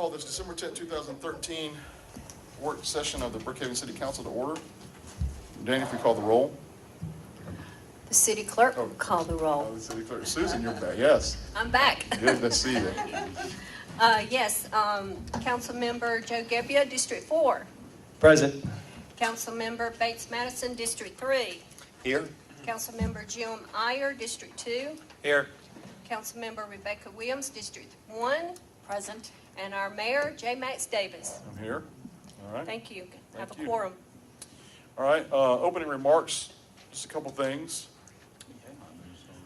call this December 10th, 2013 work session of the Brookhaven City Council to order. Danny, if we call the roll. The city clerk will call the roll. Oh, the city clerk. Susan, you're back. Yes. I'm back. Good to see you. Yes, Councilmember Joe Gebbia, District 4. Present. Councilmember Bates Madison, District 3. Here. Councilmember Jim Iyer, District 2. Here. Councilmember Rebecca Williams, District 1. Present. And our mayor, J. Max Davis. I'm here. All right. Thank you. Have Thank a you. quorum. All right. Opening remarks. Just a couple things.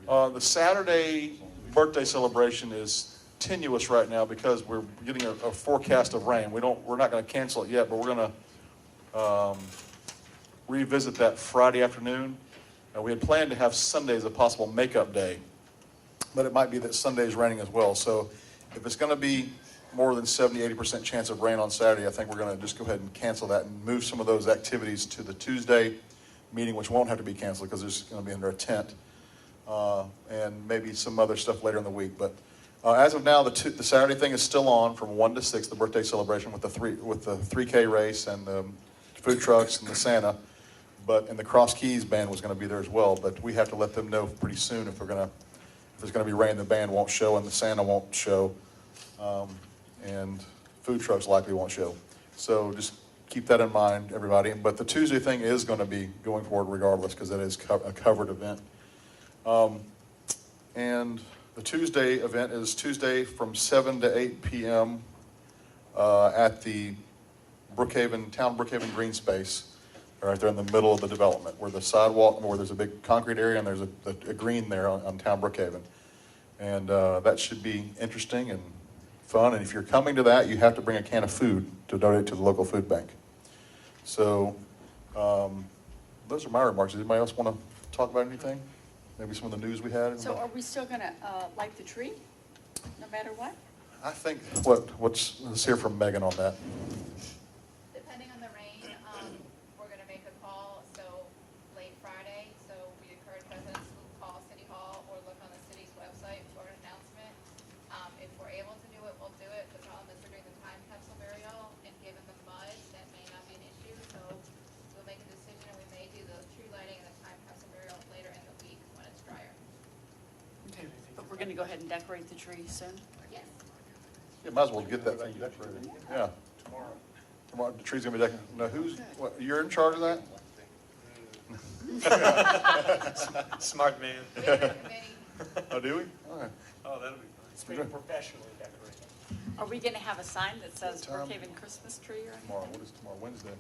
The Saturday birthday celebration is tenuous right now because we're getting a forecast of rain. We're not going to cancel it yet, but we're going to revisit that Friday afternoon. We had planned to have Sunday as a possible makeup day, but it might be that Sunday is raining as well. So if it's going to be more than 70-80% chance of rain on Saturday, I think we're going to just go ahead and cancel that and move some of those activities to the Tuesday meeting, which won't have to be canceled because it's going to be under a tent, and maybe some other stuff later in the week. But as of now, the Saturday thing is still on from 1 to 6, the birthday celebration with the 3K race and the food trucks and the Santa. And the Cross Keys band was going to be there as well. But we have to let them know pretty soon if there's going to be rain, the band won't show and the Santa won't show, and food trucks likely won't show. So just keep that in mind, everybody. But the Tuesday thing is going to be going forward regardless because that is a covered event. And the Tuesday event is Tuesday from 7 to 8 p.m. At the Town Brookhaven Green Space, right there in the middle of the development, where the sidewalk, where there's a big concrete area and there's a green there on Town Brookhaven. And that should be interesting and fun. And if you're coming to that, you have to bring a can of food to donate to the local food bank. So those are my remarks. Does anybody else want to talk about anything? Maybe some of the news we had? So are we still going to light the tree, no matter what? I think, let's hear from Megan on that. Depending on the rain, we're going to make a call, so late Friday. So we encourage residents to call City Hall or look on the city's website for an announcement. If we're able to do it, we'll do it. The problem is we're doing the time capsule burial, and given the mud, that may not be an issue. So we'll make a decision, and we may do the tree lighting and the time capsule burial later in the week when it's drier. Okay. But we're going to go ahead and decorate the tree soon? Yes. You might as well get that thing decorated. Yeah. Tomorrow, the tree's gonna be decorated. Now, you're in charge of that? Smart man. We have a committee. Oh, do we? All right. Oh, that'll be fun. It's pretty professionally decorated. Are we going to have a sign that says What time? Brookhaven Christmas tree or anything? Tomorrow, what is tomorrow, Wednesday?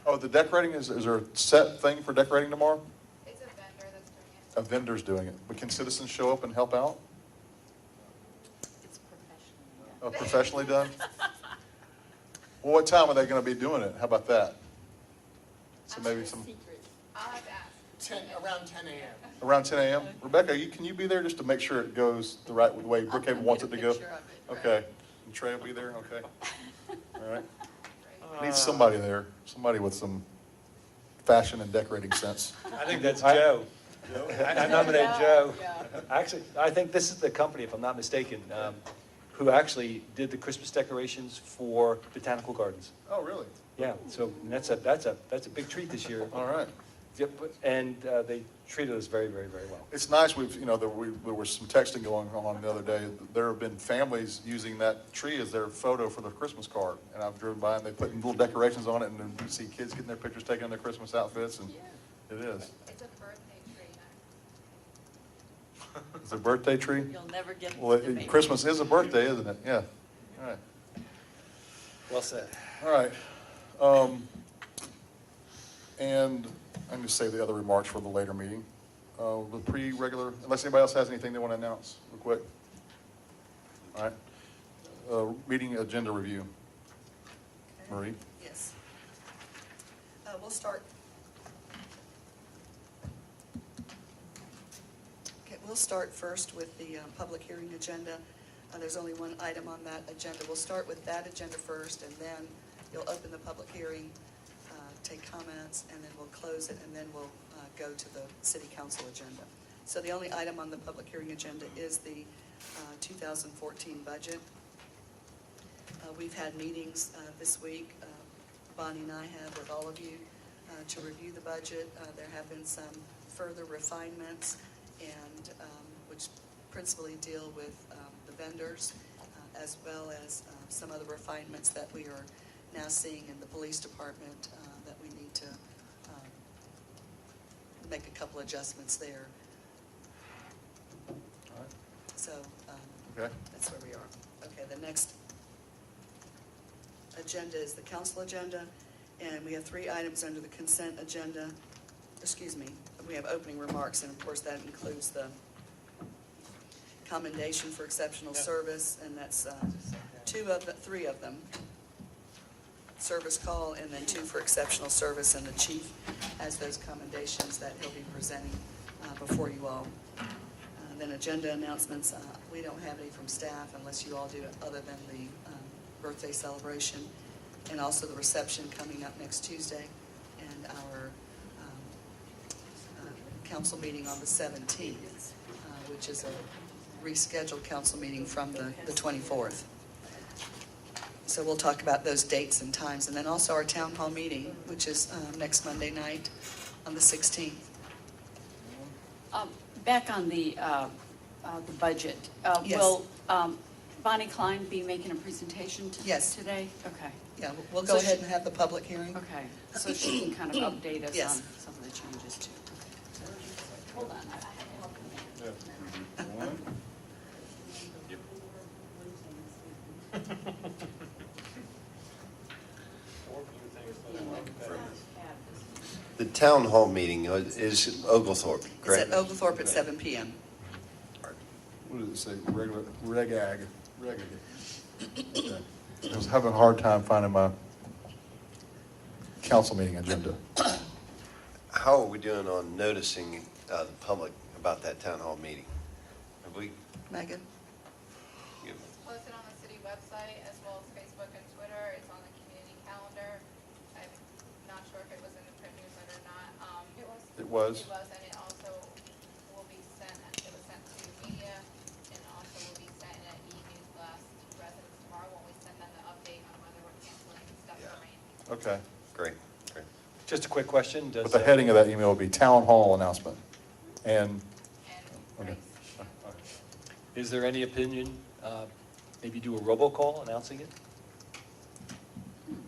Oh, the decorating, is there a set thing for decorating tomorrow? It's a vendor that's doing it. A vendor's doing it. But can citizens show up and help out? It's professional. Oh, professionally done? Well, what time are they gonna be doing it? How about that? So maybe some, Secret. I'll have to ask. Around 10 a.m. around 10 a.m.? Rebecca, can you be there just to make sure it goes the right way I'll Brookhaven come wants get it a to go? picture of it. Okay. And Trey will be there? Okay. All right. Need somebody there, somebody with some fashion and decorating sense. I think that's Joe. I nominate Joe. Yeah. Actually, I think this is the company, if I'm not mistaken, who actually did the Christmas decorations for Botanical Gardens. Oh, really? Yeah, so that's a big treat this year. All right. Yep, and they treated us very, very, very well. It's nice, there was some texting going on the other day. There have been families using that tree as their photo for their Christmas card. And I've driven by and they put little decorations on it, and then you see kids getting their pictures taken in their Christmas outfits, and it is. It's a birthday tree. It's a birthday tree? You'll never get Well, the debate. Christmas is a birthday, isn't it? Yeah. All right. Well said. All right. And I'm going to save the other remarks for the later meeting. The pre-regular, unless anybody else has anything they want to announce real quick. All right. Meeting agenda review. Marie? Yes. We'll start. Okay, we'll start first with the public hearing agenda. There's only one item on that agenda. We'll start with that agenda first, and then you'll open the public hearing, take comments, and then we'll close it, and then we'll go to the city council agenda. So the only item on the public hearing agenda is the 2014 budget. We've had meetings this week, Bonnie and I have with all of you to review the budget. There have been some further refinements, and which principally deal with the vendors, as well as some other refinements that we are now seeing in the police department that we need to make a couple adjustments there. All right. So Okay. that's where we are. Okay, the next agenda is the council agenda, and we have 3 items under the consent agenda. Excuse me, we have opening remarks, and of course that includes the commendation for exceptional service, and that's 3 of them. Service call, and then 2 for exceptional service, and the chief has those commendations that he'll be presenting before you all. Then agenda announcements, we don't have any from staff unless you all do it, other than the birthday celebration, and also the reception coming up next Tuesday, and our council meeting on the 17th, which is a rescheduled council meeting from the 24th. So we'll talk about those dates and times, and then also our town hall meeting, which is next Monday night on the 16th. Back on the budget. Yes. Will Bonnie Klein be making a presentation Yes. today? Okay, Yeah, we'll So go she- ahead and have the public hearing. okay. So she can kind of update us Yes. on some of the changes too. Okay. Hold on. I have to help you. One. The town hall meeting is Oglethorpe, It's correct? at Oglethorpe at 7 p.m. What does it say? Regular, reg ag. Okay. I was having a hard time finding my council meeting agenda. How are we doing on noticing the public about that town hall meeting? Have we, Megan? given- Posted on the city website as well as Facebook and Twitter. It's on the community calendar. I'm not sure if it was in the print newsletter or not. It was. It was. It was, and it also will be sent, it was sent to media, and also will be sent in an e-news blast to residents tomorrow when we send them the update on whether we're canceling stuff for rain. Okay. great, great. Just a quick question. Does, But the heading of that email will be town hall announcement. And, And okay. race. Is there any opinion, maybe do a robocall announcing it? We've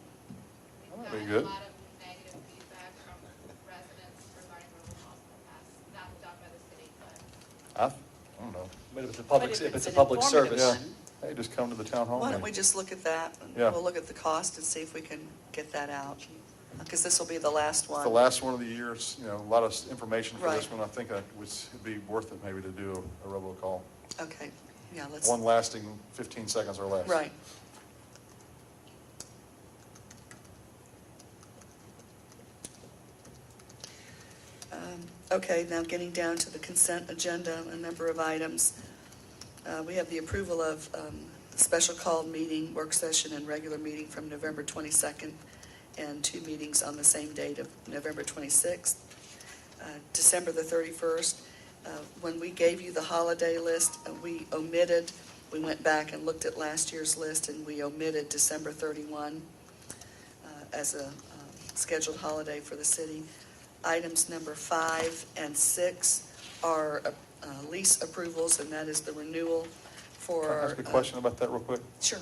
Very gotten good. a lot of negative feedback from residents regarding robocalls in the past, not done by the city, but I don't know. But if it's a But public, if if it's it's a an public informative service. Yeah. Hey, just come to the town hall Why don't meeting. we just look at that? And Yeah. We'll look at the cost and see if we can get that out. Because this will be the last one. It's the last one of the year. It's, you know, a lot of information for this Right. one. I think it would be worth it maybe to do a robocall. Okay, yeah, let's. One lasting 15 seconds or less. Right. Okay, now getting down to the consent agenda, a number of items. We have the approval of special call meeting, work session, and regular meeting from November 22nd, and 2 meetings on the same date of November 26th. December the 31st, when we gave you the holiday list, we went back and looked at last year's list, and we omitted December 31 as a scheduled holiday for the city. Items number 5 and 6 are lease approvals, and that is the renewal for. Can I ask a question about that real quick? Sure.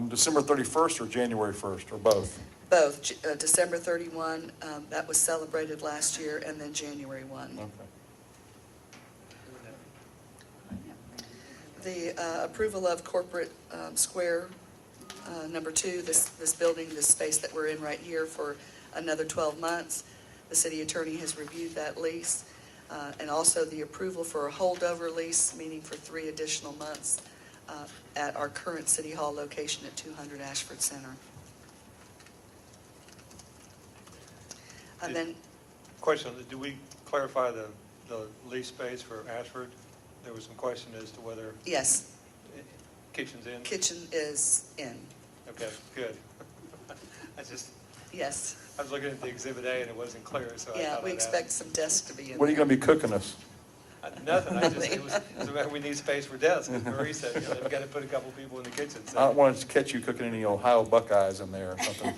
December 31st or January 1st, or both? Both, December 31, that was celebrated last year, and then January 1. Okay. The approval of corporate square, number 2, this building, this space that we're in right here for another 12 months. The city attorney has reviewed that lease, and also the approval for a holdover lease, meaning for 3 additional months at our current city hall location at 200 Ashford Center. And then, Question, do we clarify the lease space for Ashford? There was some question as to whether yes, kitchen's in? kitchen is in, Okay, good. yes. I was looking at the Exhibit A and it wasn't clear, so I Yeah, thought we I'd ask. expect some desks to be in What are you there. going to be cooking us? Nothing, it was a matter, we need space for desks, as Marie said, we've got to put a couple people in the kitchen. I So. don't want to catch you cooking any Ohio Buckeyes in there or something.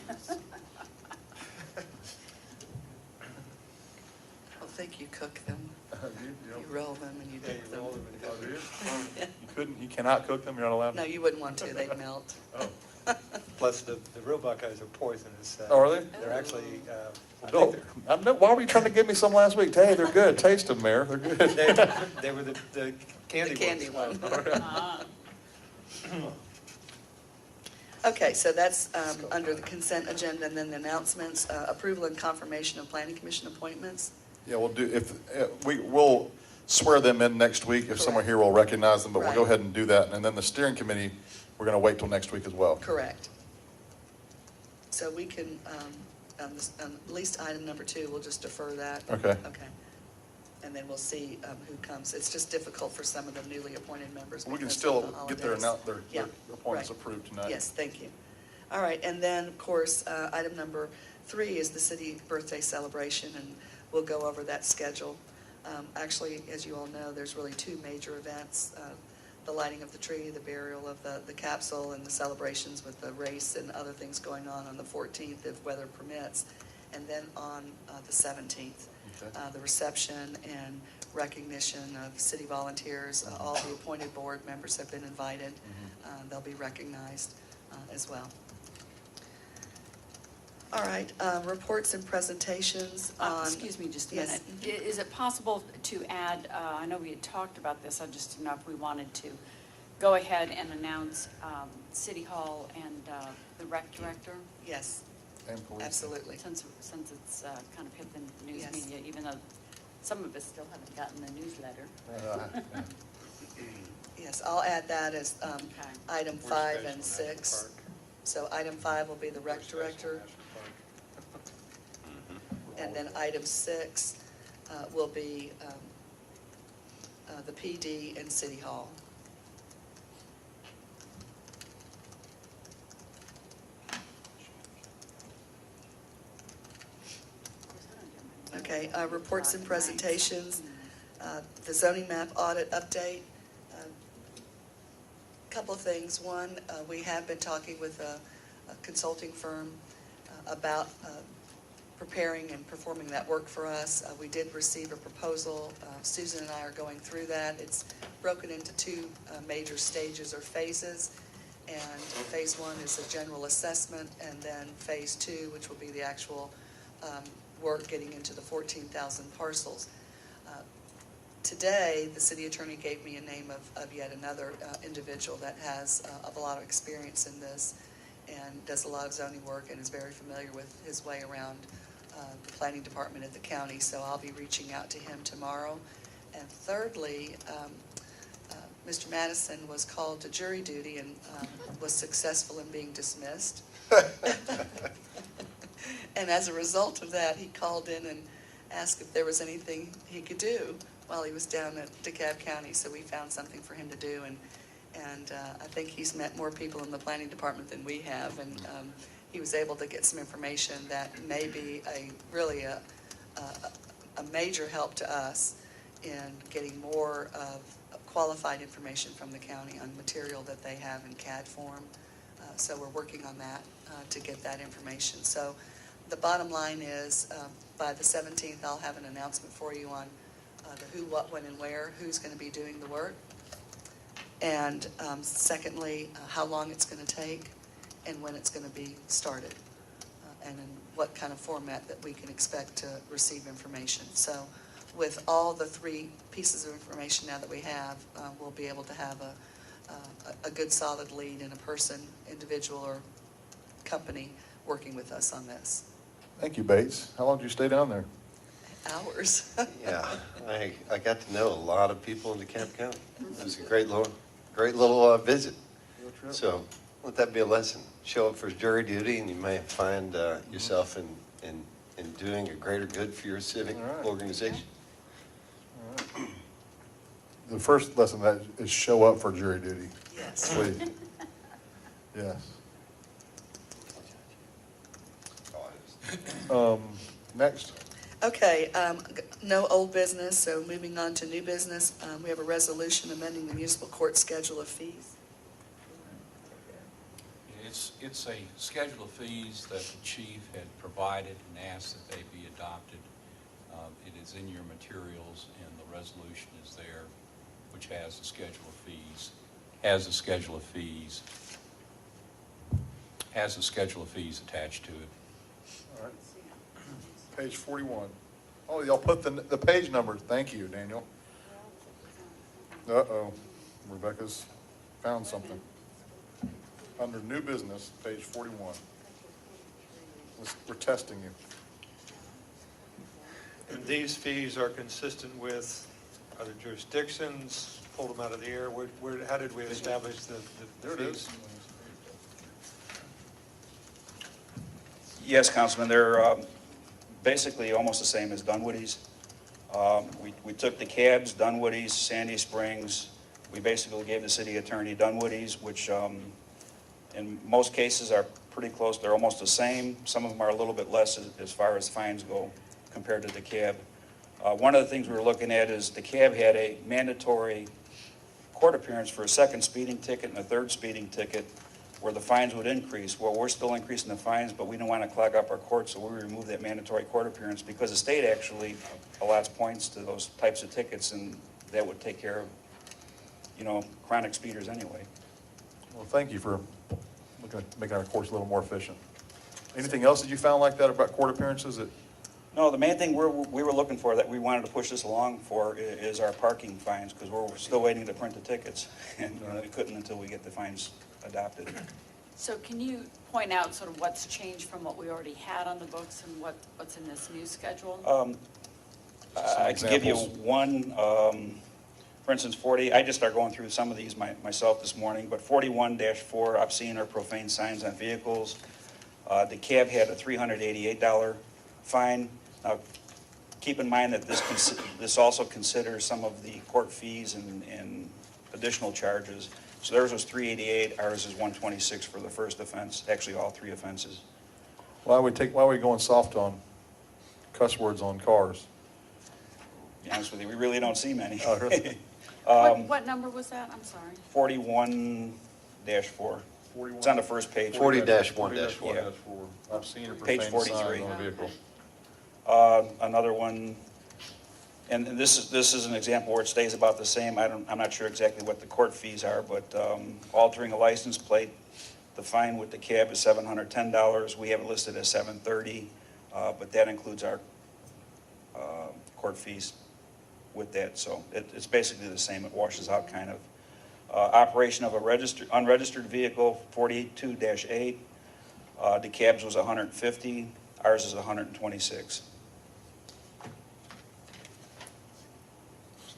I think you cook them. You roll them and you Yeah, dip you them. roll them in the butter. You cannot cook them, you're not allowed No, to? you wouldn't want to, they'd melt. Oh. Plus, the real Buckeyes are poisonous. Oh, are they? They're actually, I No, think why were you trying to give me some last week? Hey, they're good, taste them, Mayor, they're good. they were the candy The candy ones. one. Okay, so that's under the consent agenda, and then the announcements, approval and confirmation of planning commission appointments. Yeah, we'll do, we'll swear them in next week, if someone here will recognize them, but we'll go Right. ahead and do that. And then the steering committee, we're gonna wait till next week as well. Correct. So we can, on at least item number 2, we'll just defer that. Okay. Okay. And then we'll see who comes. It's just difficult for some of the newly appointed members. We can because still of the get their holidays. Yeah, appointments right. approved tonight. Yes, thank you. All right, and then, of course, item number 3 is the city birthday celebration, and we'll go over that schedule. Actually, as you all know, there's really 2 major events, the lighting of the tree, the burial of the capsule, and the celebrations with the race and other things going on the 14th, if weather permits, and then on the 17th. Okay. The reception and recognition of city volunteers. All the appointed board members have been invited. They'll be recognized as well. All right, reports and presentations on. Excuse me just a Yes. minute. Is it possible to add, I know we had talked about this, I just didn't know if we wanted to go ahead and announce City Hall and the rec director, Yes, And police. absolutely. since it's kind of hit the news Yes. media, even though some of us still haven't gotten the newsletter. Yeah. Yes, I'll add that as Okay. item We're 5 special and in 6. Ashland So item 5 will be the rec Park. We're special in director, Ashland Park. and then item 6 will be the PD and City Hall. Okay, reports and presentations, the zoning map audit update. Couple of things. One, we have been talking with a consulting firm about preparing and performing that work for us. We did receive a proposal. Susan and I are going through that. It's broken into 2 major stages or phases. And phase 1 is a general assessment, and then phase 2, which will be the actual work getting into the 14,000 parcels. Today, the city attorney gave me a name of yet another individual that has a lot of experience in this and does a lot of zoning work and is very familiar with his way around the planning department at the county. So I'll be reaching out to him tomorrow. And thirdly, Mr. Madison was called to jury duty and was successful in being dismissed. And as a result of that, he called in and asked if there was anything he could do while he was down at DeKalb County. So we found something for him to do, and I think he's met more people in the planning department than we have, and he was able to get some information that may be really a major help to us in getting more of qualified information from the county on material that they have in CAD form. So we're working on that to get that information. So the bottom line is, by the 17th, I'll have an announcement for you on the who, what, when, and where, who's going to be doing the work. And secondly, how long it's going to take and when it's going to be started, and in what kind of format that we can expect to receive information. So with all the 3 pieces of information now that we have, we'll be able to have a good solid lead in a person, individual, or company working with us on this. Thank you, Bates. How long did you stay down there? Hours. Yeah, I got to know a lot of people in DeKalb County. It was a great little visit. So let that be a lesson. Show up for jury duty and you may find yourself in doing a greater good for your civic All right. organization. The first lesson that is show up for jury duty. Yes. Please. Yes. Next. Okay, no old business, so moving on to new business. We have a resolution amending the municipal court schedule of fees. It's a schedule of fees that the chief had provided and asked that they be adopted. It is in your materials, and the resolution is there, which has the schedule of fees, has the schedule of fees attached to it. All right. Page 41. Oh, y'all put the page number. Thank you, Daniel. Uh-oh, Rebecca's found something. Under new business, page 41. We're testing you. And these fees are consistent with other jurisdictions, pulled them out of the air. How did we establish the There it fees? is. Yes, Councilman, they're basically almost the same as Dunwoody's. We took the cabs, Dunwoody's, Sandy Springs. We basically gave the city attorney Dunwoody's, which in most cases are pretty close. They're almost the same. Some of them are a little bit less as far as fines go compared to the cab. One of the things we were looking at is the cab had a mandatory court appearance for a second speeding ticket and a third speeding ticket where the fines would increase. Well, we're still increasing the fines, but we don't want to clog up our courts, so we removed that mandatory court appearance because the state actually allots points to those types of tickets, and that would take care of, chronic speeders anyway. Well, thank you for making our courts a little more efficient. Anything else that you found like that about court appearances that? No, the main thing we were looking for, that we wanted to push this along for, is our parking fines, because we're still waiting to print the tickets, and we couldn't until we get the fines adopted. So can you point out sort of what's changed from what we already had on the books and what's in this new schedule? I can give you examples. one, for instance, I just started going through some of these myself this morning, but 41-4, obscene or profane signs on vehicles. The cab had a $388 fine. Now, keep in mind that this also considers some of the court fees and additional charges. So theirs was $388, ours is $126 for the first offense, actually all three offenses. Why are we going soft on cuss words on cars? To be honest with you, we really don't see many. Oh, really? What number was that? I'm sorry. 41-4. It's on the first page. 40-1-4. Obscene or Page profane signs 43. on a vehicle. Another one, and this is an example where it stays about the same. I'm not sure exactly what the court fees are, but altering a license plate, the fine with the cab is $710. We have it listed as $730, but that includes our court fees with that. So it's basically the same. It washes out kind of. Operation of a unregistered vehicle, 42-8. The cabs was $150. Ours is $126.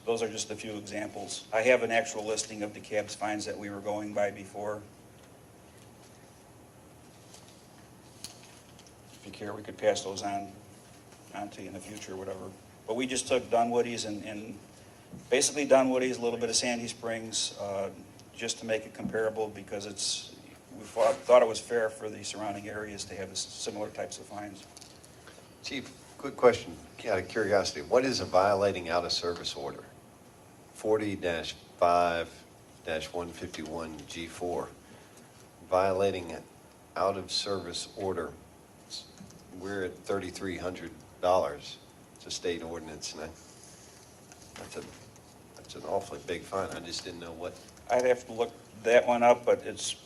Those are just a few examples. I have an actual listing of the cabs fines that we were going by before. If you care, we could pass those on to you in the future or whatever. But we just took Dunwoody's and basically Dunwoody's, a little bit of Sandy Springs, just to make it comparable, because we thought it was fair for the surrounding areas to have similar types of fines. Chief, quick question, out of curiosity. What is a violating out-of-service order? 40-5-151G4. Violating an out-of-service order. We're at $3,300. It's a state ordinance, and that's an awfully big fine. I just didn't know what. I'd have to look that one up, but it's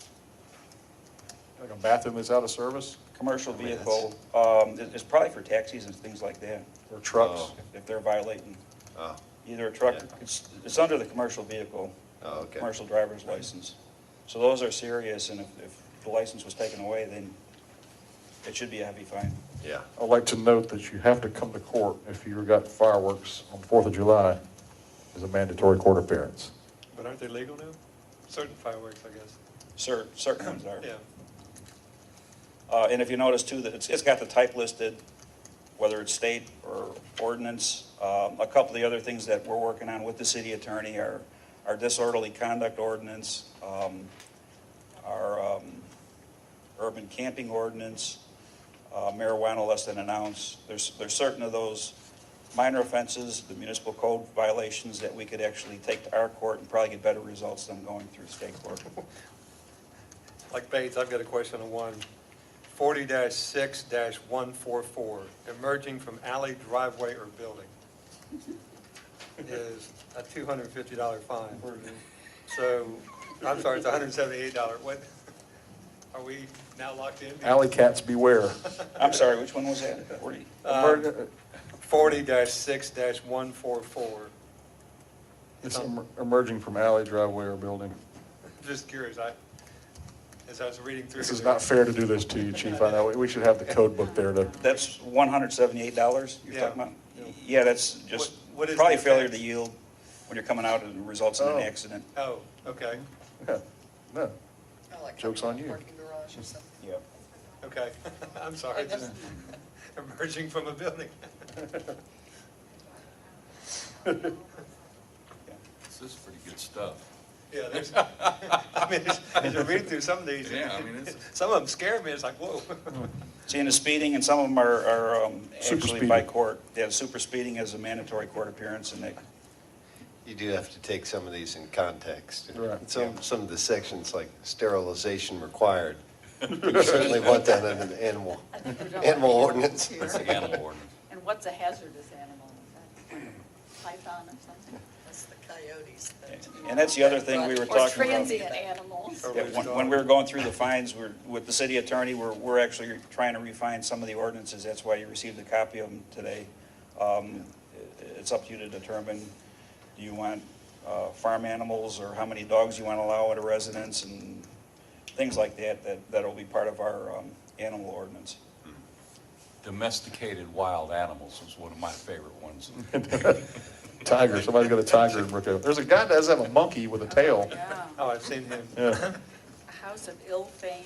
Like a bathroom is out of service, commercial I mean, vehicle. It's probably for taxis and things like that, or trucks? Oh. if they're violating Oh, either a truck, Yeah. it's under the commercial vehicle, oh, okay. commercial driver's license. So those are serious, and if the license was taken away, then it should be a heavy fine. Yeah. I'd like to note that you have to come to court if you got fireworks on the 4th of July as a mandatory court appearance. But aren't they legal now? Certain fireworks, I guess. Certain ones are. Yeah. And if you notice too, that it's got the type listed, whether it's state or ordinance. A couple of the other things that we're working on with the city attorney are our disorderly conduct ordinance, our urban camping ordinance, marijuana less than an ounce. There's certain of those minor offenses, the municipal code violations, that we could actually take to our court and probably get better results than going through state court. Like Bates, I've got a question on one. 40-6-144, emerging from alley, driveway, or building, is a $250 fine. So, I'm sorry, it's $178. What, are we now locked in? Alley cats beware. I'm sorry, which one was that? 40? 40-6-144. It's emerging from alley, driveway, or building. Just curious, as I was reading through. This is not fair to do this to you, Chief. I know, we should have the code book there to, That's $178 you're Yeah. talking about? Yeah, that's just What is probably the failure offense? to yield when you're coming out and it results in Oh. an accident. Oh, okay, yeah, no. Oh, like Joke's on you. Parking garage or something. Yeah. okay. I'm sorry, just emerging from a building. This is pretty good stuff. Yeah, there's, I mean, as you're reading through some of these, Yeah, I mean, it's- some of them scare me, it's like, whoa. See, in the speeding, and some of them are Super actually by speeding. court. Yeah, super speeding is a mandatory court appearance, and they, You do have to take some of these in context. Right. Some of the sections, like sterilization required, you certainly want that in an animal ordinance. That's the animal ordinance. And what's a hazardous animal? Is that python or something? That's the coyotes. and that's the other thing we were Or talking about. transient animals? Or Yeah, which when we were going through the fines, with the city attorney, we're actually trying to refine some of the ordinances. That's why you received a copy of them today. It's up to you to determine, do you want farm animals, or how many dogs you want to allow at a residence, and things like that, that'll be part of our animal ordinance. Domesticated wild animals was one of my favorite ones. Tiger, somebody's got a tiger in Brookhaven. There's a guy that does have a monkey with a tail. Yeah. Oh, I've seen him. Yeah. A house of ill fame?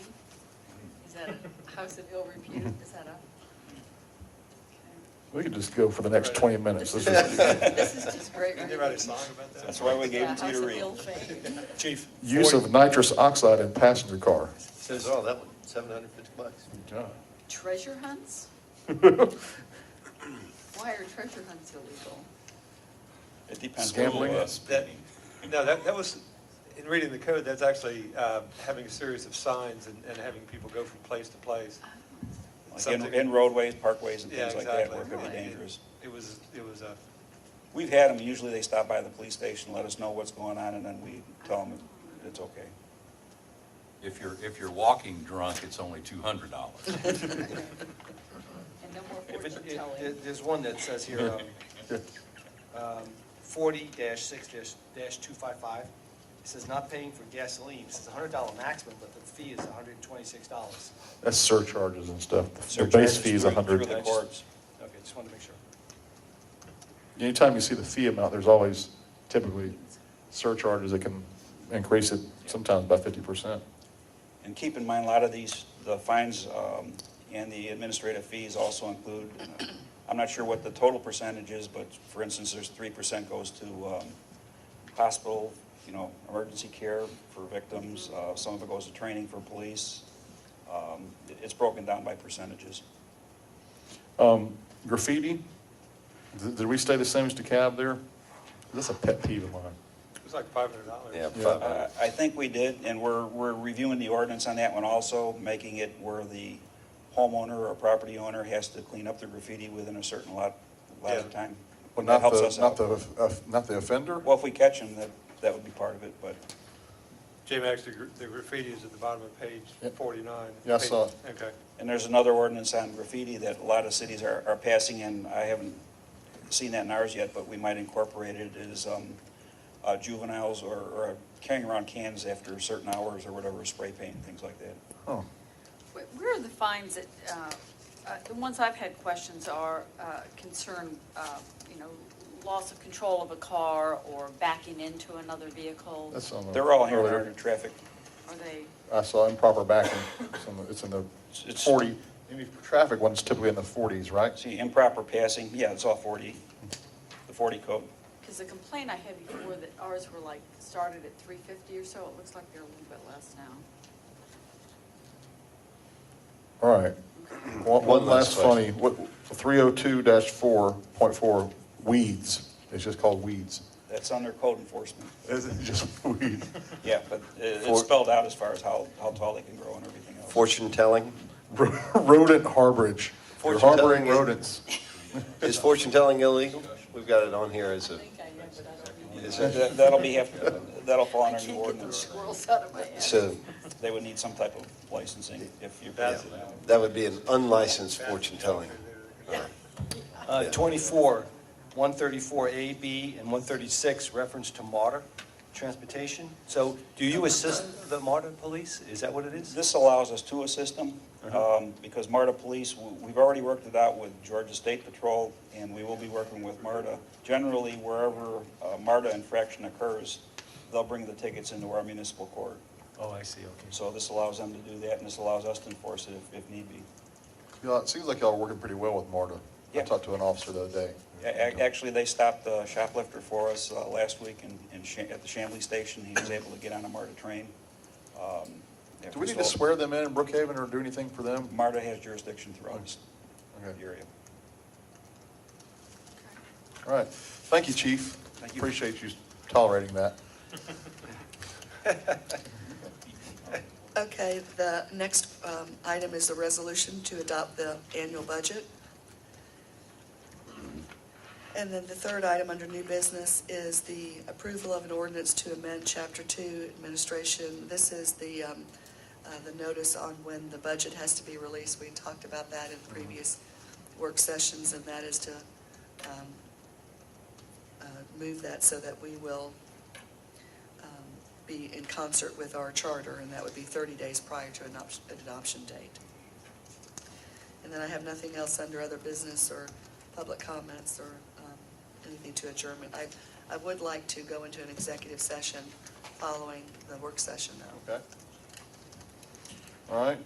Is that a house of ill repute? Is that a? We could just go for the next 20 minutes. This This is, is this is just great. Did you write a song about that? That's why we gave Yeah, it to you house to of read. ill fame. Chief. use of nitrous oxide in passenger car. Says, oh, that one, $750. Good job. Treasure hunts? Why are treasure hunts illegal? It depends. Gambling? Where you That, no, that was, in reading the code, that's actually having a series of signs and having people go from place to place. Like in roadways, parkways, and Yeah, things like that, exactly. where it could be dangerous. It was a, We've had them, usually they stop by the police station, let us know what's going on, and then we tell them it's okay. If you're walking drunk, it's only $200. And no more fortune telling. There's one that says here, 40-6-255. It says not paying for gasoline. It says $100 maximum, but the fee is $126. That's surcharges and stuff. The Surcharges base fee is through 100. the courts. Okay, just wanted to make sure. Anytime you see the fee amount, there's always typically surcharges that can increase it sometimes by 50%. And keep in mind, a lot of these, the fines and the administrative fees also include, I'm not sure what the total percentage is, but for instance, there's 3% goes to hospital, emergency care for victims. Some of it goes to training for police. It's broken down by percentages. Graffiti, did we stay the same as DeKalb there? That's a pet peeve of mine. it was like $500. Yeah, Yeah. 500. I think we did, and we're reviewing the ordinance on that one also, making it where the homeowner or property owner has to clean up the graffiti within a certain lot of time. Well, That not helps the, us not out. not the offender? Well, if we catch them, that would be part of it, but J-Max, the graffiti is at the bottom of page Yep. 49. Yeah, I saw it. Okay. and there's another ordinance on graffiti that a lot of cities are passing, and I haven't seen that in ours yet, but we might incorporate it, is juveniles or carrying around cans after certain hours or whatever, spray paint, things like that. Oh, Where are the fines that, the ones I've had questions are concern, loss of control of a car or backing into another vehicle? that's on the. They're all here earlier. under traffic. Are they, I saw improper backing. It's in the It's- 40, maybe traffic one's typically in the 40s, right? See, improper passing, yeah, it's all 40, the 40 code. because the complaint I had before that ours were like, started at 350 or so, it looks like they're a little bit less now. All right. One last question. funny, 302-4.4, weeds, it's just called weeds. That's under code enforcement. Is it just weed? Yeah, but it's For- spelled out as far as how tall they can grow and everything else. Fortune telling? Rodent harborage. You're Fortune harboring telling. rodents. Is fortune telling illegal? We've got it on here as a, is it? That'll fall under new ordinance. Squirrels out of my head. So They would need some type of licensing if you're. that would be an unlicensed fortune telling. 24, 134A, B, and 136, reference to MARTA transportation. So do you assist the MARTA police? Is that what it is? This allows us to assist them, because MARTA Police, we've already worked it out with Georgia State Patrol, and we will be working with MARTA. Generally, wherever a MARTA infraction occurs, they'll bring the tickets into our municipal court. Oh, I see, okay. So this allows them to do that, and this allows us to enforce it if need be. Yeah, it seems like y'all are working pretty well with MARTA. I Yeah. talked to an officer the other day. Actually, they stopped a shoplifter for us last week at the Chamblee Station. He was able to get on a MARTA train. Do we need to swear them in Brookhaven or do anything for them? MARTA has jurisdiction throughout this Okay. area. All right. Thank you, Chief. Thank you. Appreciate you tolerating that. Okay, the next item is a resolution to adopt the annual budget. And then the third item under new business is the approval of an ordinance to amend Chapter 2 Administration. This is the notice on when the budget has to be released. We talked about that in previous work sessions, and that is to move that so that we will be in concert with our charter, and that would be 30 days prior to an adoption date. And then I have nothing else under other business or public comments or anything to adjournment. I would like to go into an executive session following the work session, though. Okay. All right,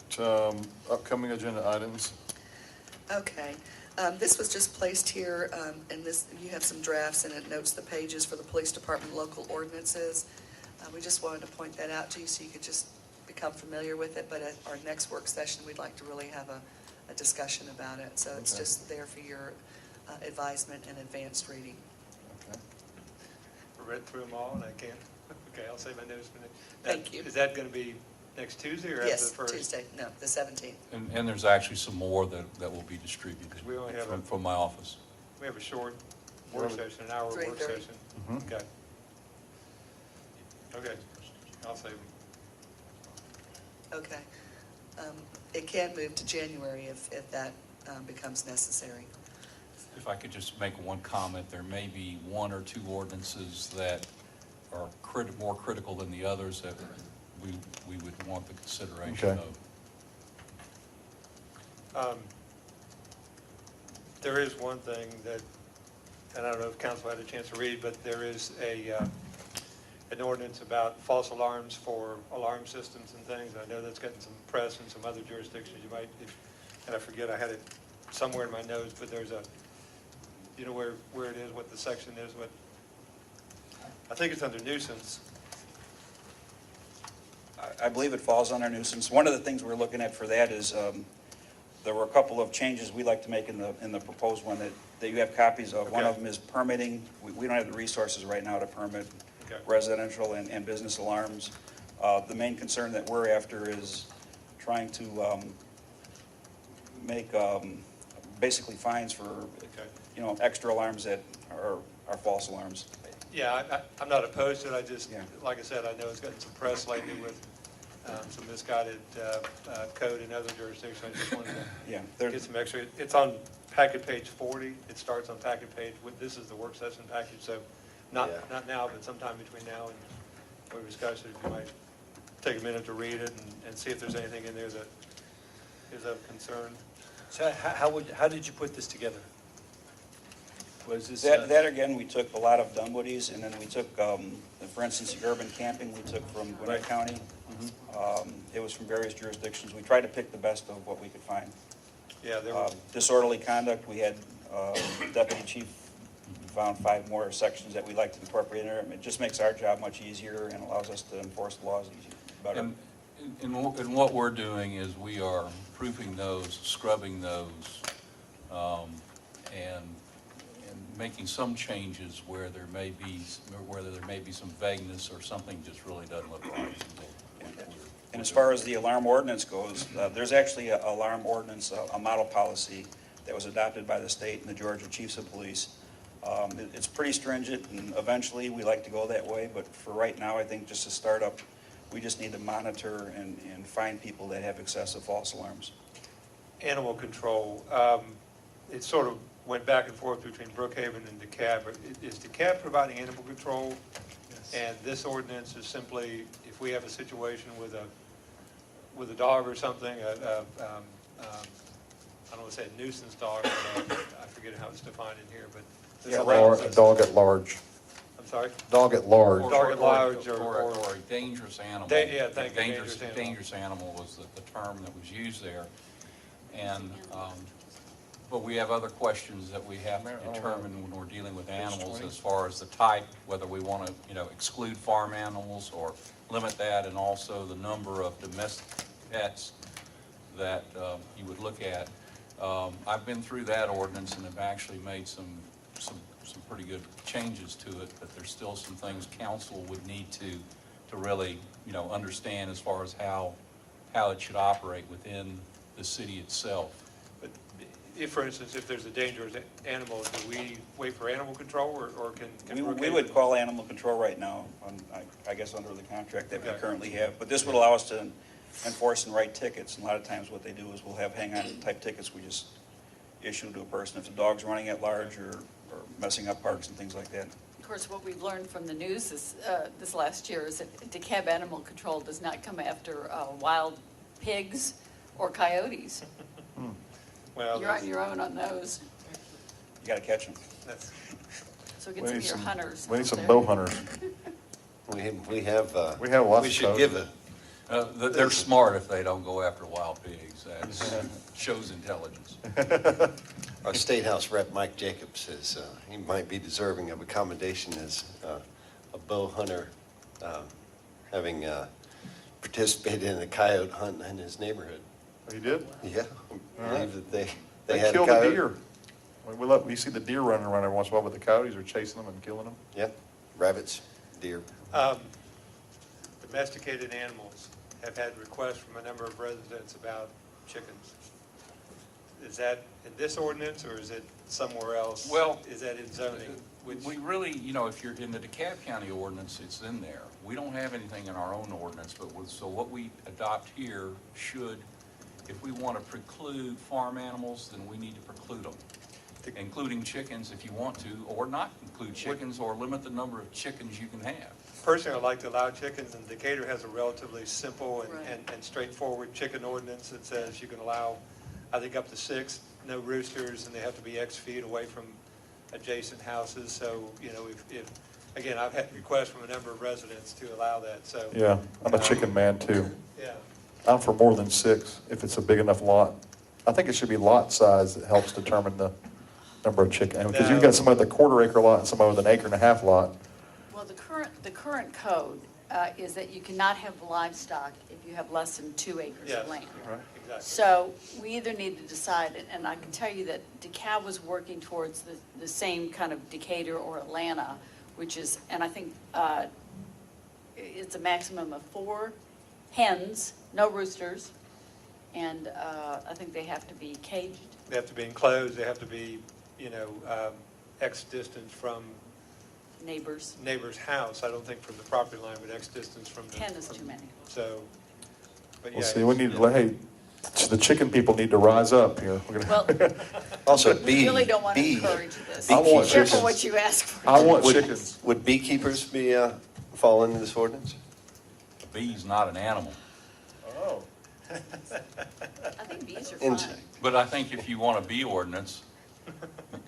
upcoming agenda items. Okay, this was just placed here, and this, you have some drafts, and it notes the pages for the police department local ordinances. We just wanted to point that out to you so you could just become familiar with it, but at our next work session, we'd like to really have a discussion about it. So it's Okay. just there for your advisement and advanced reading. Okay. I read through them all, and I can't, okay, I'll say my notes. Thank you. Is that going to be next Tuesday or after the Yes, first? Tuesday, no, the 17th. And there's actually some more that will be distributed We only have from my office. We have a short work session, an hour work 3:30. session. Mhm. Okay. Okay, I'll save them. Okay. It can move to January if that becomes necessary. If I could just make one comment, there may be one or two ordinances that are more critical than the others that we would want the consideration Okay. of. There is one thing that, and I don't know if council had a chance to read, but there is an ordinance about false alarms for alarm systems and things. I know that's getting some press in some other jurisdictions. You might, and I forget, I had it somewhere in my notes, but there's you know where it is, what the section is, what, I think it's under nuisance. I believe it falls under nuisance. One of the things we're looking at for that is, there were a couple of changes we'd like to make in the proposed one that you have copies of. One Okay. of them is permitting. We don't have the resources right now to permit Okay. residential and business alarms. The main concern that we're after is trying to make basically fines for, extra alarms that are false alarms. Yeah, I'm not opposed to it. I just, Yeah. like I said, I know it's gotten some press lately with some misguided code in other jurisdictions. I just wanted Yeah, to get some extra. It's on packet page 40. It starts on packet page, this is the work session package, so not now, but sometime between now and when we discuss it, if you might take a minute to read it and see if there's anything in there that is of concern. So how did you put this together? Was this? That again, we took a lot of Dunwoody's, and then we took, for instance, the urban camping we took from Gwinnett County. It was from various jurisdictions. We tried to pick the best of what we could find. Yeah, there were, Disorderly conduct, we had Deputy Chief found 5 more sections that we'd like to incorporate in there. It just makes our job much easier and allows us to enforce the laws better. And what we're doing is we are proofing those, scrubbing those, and making some changes where there may be some vagueness or something just really doesn't look right. And as far as the alarm ordinance goes, there's actually an alarm ordinance, a model policy that was adopted by the state and the Georgia Chiefs of Police. It's pretty stringent, and eventually we like to go that way, but for right now, I think just to start up, we just need to monitor and find people that have excessive false alarms. Animal control, it sort of went back and forth between Brookhaven and DeKalb. Is DeKalb providing animal control? And this ordinance is simply, if we have a situation with a dog or something, I don't want to say a nuisance dog, but I forget how it's defined in here, but. Or a dog at large. I'm sorry? Dog at large. Dog at large Or a dangerous animal. Yeah, thank you, dangerous animal. Dangerous animal was the term that was used there. And, but we have other questions that we have to determine when we're dealing with animals as far as the type, whether we want to, exclude farm animals or limit that, and also the number of domestic pets that you would look at. I've been through that ordinance and have actually made some pretty good changes to it, but there's still some things council would need to really, understand as far as how it should operate within the city itself. But if, for instance, if there's a dangerous animal, do we wait for animal control, or can We Brookhaven? would call animal control right now, I guess under the contract that we Okay. currently have. But this would allow us to enforce and write tickets. And a lot of times what they do is we'll have hang-on type tickets we just issue to a person if the dog's running at large or messing up parks and things like that. Of course, what we've learned from the news this last year is that DeKalb Animal Control does not come after wild pigs or coyotes. Well, You're on your own on those, You got to catch them. that's, so get some of your hunters. We need out some there. bow hunters. We have. We have lots We of should those. give They're smart if they don't go after wild pigs. That shows intelligence. our State House Rep, Mike Jacobs, says he might be deserving of a commendation as a bow hunter, having participated in a coyote hunt in his neighborhood. Oh, you did? Yeah, I believe that they They had a killed a coyote. deer. We see the deer running around every once in a while, but the coyotes are chasing them and killing them. Yeah, rabbits, deer. domesticated animals have had requests from a number of residents about chickens. Is that in this ordinance, or is it somewhere else? Well, Is that in zoning? Which, We really, if you're in the DeKalb County ordinance, it's in there. We don't have anything in our own ordinance, so what we adopt here should, if we want to preclude farm animals, then we need to preclude them, including chickens if you want to, or not include chickens, or limit the number of chickens you can have. personally, I'd like to allow chickens, and Decatur has a relatively simple Right. and straightforward chicken ordinance that says you can allow, I think, up to 6, no roosters, and they have to be X feet away from adjacent houses. So, if again, I've had requests from a number of residents to allow that, so. Yeah, I'm a chicken man too. Yeah. I'm for more than 6 if it's a big enough lot. I think it should be lot size that helps determine the number of chickens. Because you've got somebody with a 1/4 acre lot and somebody with an 1.5 acre lot. Well, the current code is that you cannot have livestock if you have less than 2 acres Yes, of land. exactly. So we either need to decide, and I can tell you that DeKalb was working towards the same kind of Decatur or Atlanta, which is, and I think it's a maximum of 4 hens, no roosters, and I think they have to be caged. They have to be enclosed, they have to be, X distance from Neighbors. neighbor's house. I don't think from the property line, but X distance from the. 10 is too many. So, but yeah. Well, see, we need to, hey, the chicken people need to rise up here. We're Well, gonna- Also, we really don't want to bee. encourage this. I want Be careful chickens. what you ask for. I want Would- chickens. Would beekeepers be, fall into this ordinance? A bee's not an animal. Oh. I think bees are Insect. fine. But I think if you want a bee ordinance,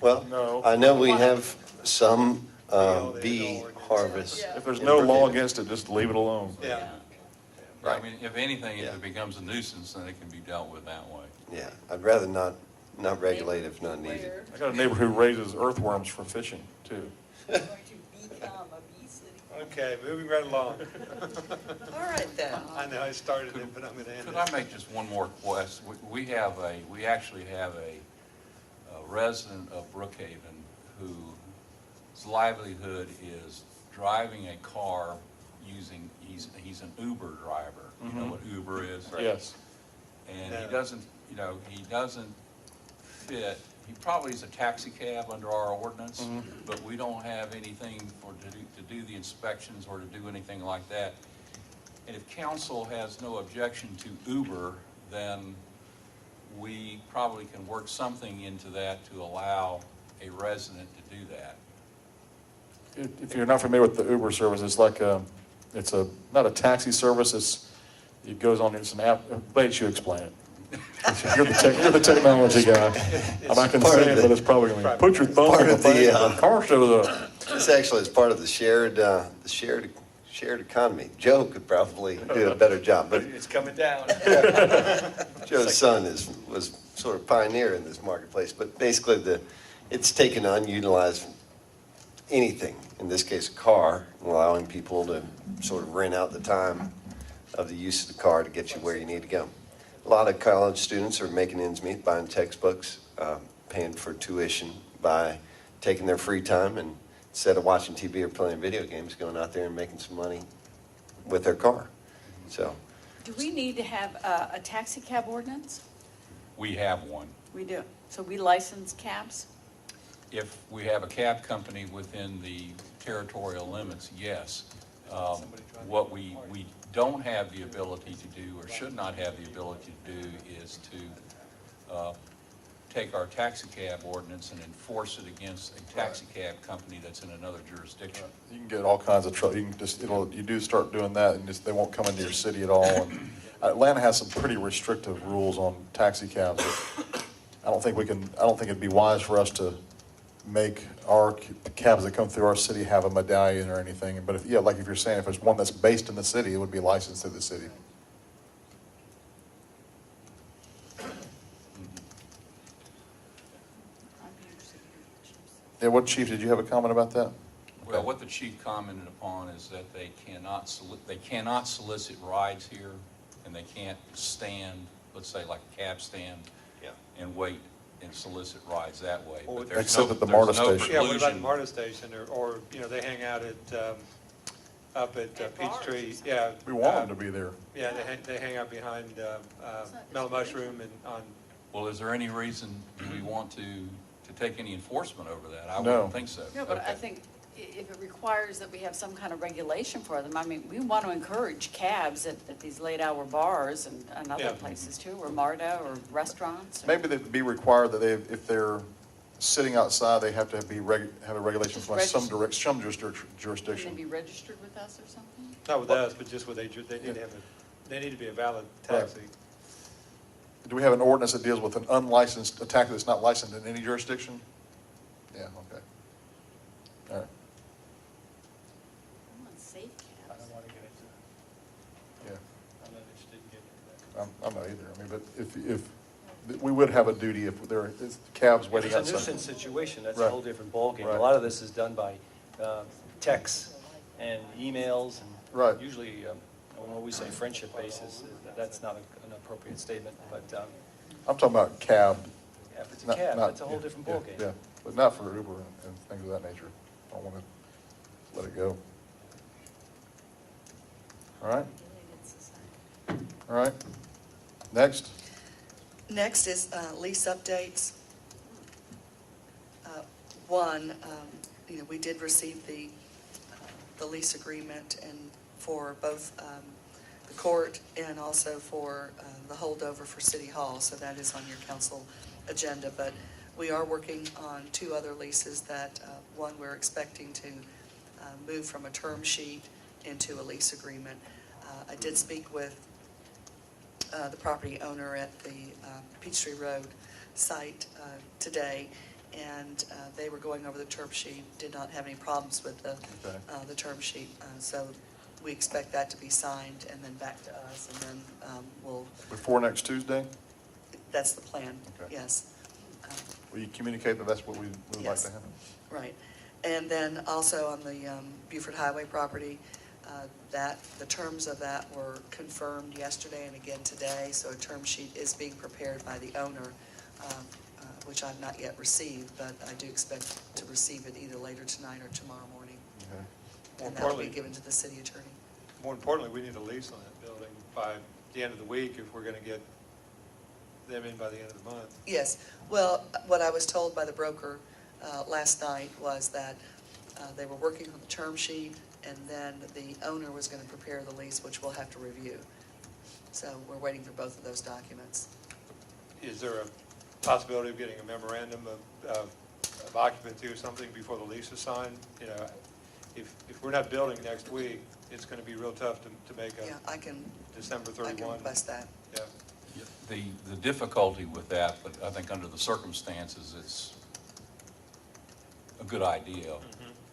Well, No. I know we have some Yeah, bee ordinance. harvest. Yeah. If there's no law against it, just leave it alone. Yeah. I mean, if anything, if Yeah. it becomes a nuisance, then it can be dealt with that way. Yeah, I'd rather not regulate if not needed. I got a neighbor who raises earthworms for fishing too. We're going to become a bee city. Okay, moving right along. All right, like that. I know I started it, but I'm going to end Could it. I make just one more request? We actually have a resident of Brookhaven whose livelihood is driving a car using, he's an Uber driver. You know what Uber is? Yes. And Yeah. he doesn't, he doesn't fit, he probably is a taxi cab under our ordinance, but we don't have anything to do the inspections or to do anything like that. And if council has no objection to Uber, then we probably can work something into that to allow a resident to do that. If you're not familiar with the Uber service, it's like not a taxi service, it goes on, it's an app, Blake, you explain it. You're the technology guy. I'm not gonna say it, but it's probably gonna be, put your thumb on Part the of the, thing, and the car shows up. This actually is part of the shared economy. Joe could probably do a better job, but It's coming down. Joe's son was sort of pioneer in this marketplace, but basically it's taken unutilized anything, in this case a car, allowing people to sort of rent out the time of the use of the car to get you where you need to go. A lot of college students are making ends meet, buying textbooks, paying for tuition by taking their free time and instead of watching TV or playing video games, going out there and making some money with their car. So, Do we need to have a taxi cab ordinance? We have one. We do. So we license cabs? If we have a cab company within the territorial limits, yes. What we don't have the ability to do, or should not have the ability to do, is to take our taxi cab ordinance and enforce it against a taxi cab company that's in another jurisdiction. You can get all kinds of trouble, you do start doing that, and they won't come into your city at all. And Atlanta has some pretty restrictive rules on taxi cabs. I don't think it'd be wise for us to make our cabs that come through our city have a medallion or anything. But if you're saying, if it's one that's based in the city, it would be licensed to the city. I'd be interested in hearing what Chief says. Yeah, what, Chief, did you have a comment about that? Well, what the chief commented upon is that they cannot solicit rides here, and they can't stand, let's say like a cab stand, and wait and solicit rides that way. But there's Except no- at the there's MARTA no station. Yeah, what about the preclusion. MARTA station, or they hang out up at Peachtree, yeah. We want them to be there. Yeah, they hang out behind Mellow Mushroom and on, Well, is there any reason, do we want to take any enforcement over that? I No. wouldn't think so. No, but I Okay. think if it requires that we have some kind of regulation for them, I mean, we want to encourage cabs at these late-hour bars and other Yeah. places too, or MARTA, or restaurants. Maybe they'd be required that if they're sitting outside, they have to have a regulation Just from some register. jurisdiction. Can they be registered with us or something? not with us, but just with they need to be a valid taxi. Do we have an ordinance that deals with an unlicensed, a taxi that's not licensed in any jurisdiction? Yeah, okay. All right, I want safe I cabs. don't want to get into that. yeah. I'm not interested in getting into that. I'm not either. I mean, but if we would have a duty if there is cabs waiting It's a outside. nuisance situation, that's a Right. whole different ballgame. Right. A lot of this is done by texts and emails, Right. and usually, when we say friendship basis, that's not an appropriate statement, but I'm talking about cab. if it's a not- cab, not- that's a whole yeah, different yeah, ballgame. Yeah, but not for Uber and things of that nature. I don't want to let it go. All right, all right. Next. Next is lease updates. One, we did receive the lease agreement and for both the court and also for the holdover for City Hall, so that is on your council agenda. But we are working on two other leases that, one we're expecting to move from a term sheet into a lease agreement. I did speak with the property owner at the Peachtree Road site today, and they were going over the term sheet, did not have any problems with the term sheet. So we expect that to be signed and then back to us, and then we'll, Before next Tuesday, that's the plan, Okay. yes. will you communicate that that's what we would like Yes. to have? Right. And then also on the Beaufort Highway property, The terms of that were confirmed yesterday and again today, so a term sheet is being prepared by the owner, which I've not yet received, but I do expect to receive it either later tonight or tomorrow morning. Okay. More And that will be importantly, given to the city attorney. more importantly, we need a lease on that building by the end of the week if we're going to get them in by the end of the month. Yes, well, what I was told by the broker last night was that they were working on the term sheet, and then the owner was going to prepare the lease, which we'll have to review. So we're waiting for both of those documents. Is there a possibility of getting a memorandum of occupancy or something before the lease is signed? You know, if we're not building next week, it's going to be real tough to make Yeah, a I can December 31. request that. Yeah. The difficulty with that, but I think under the circumstances, it's a good idea.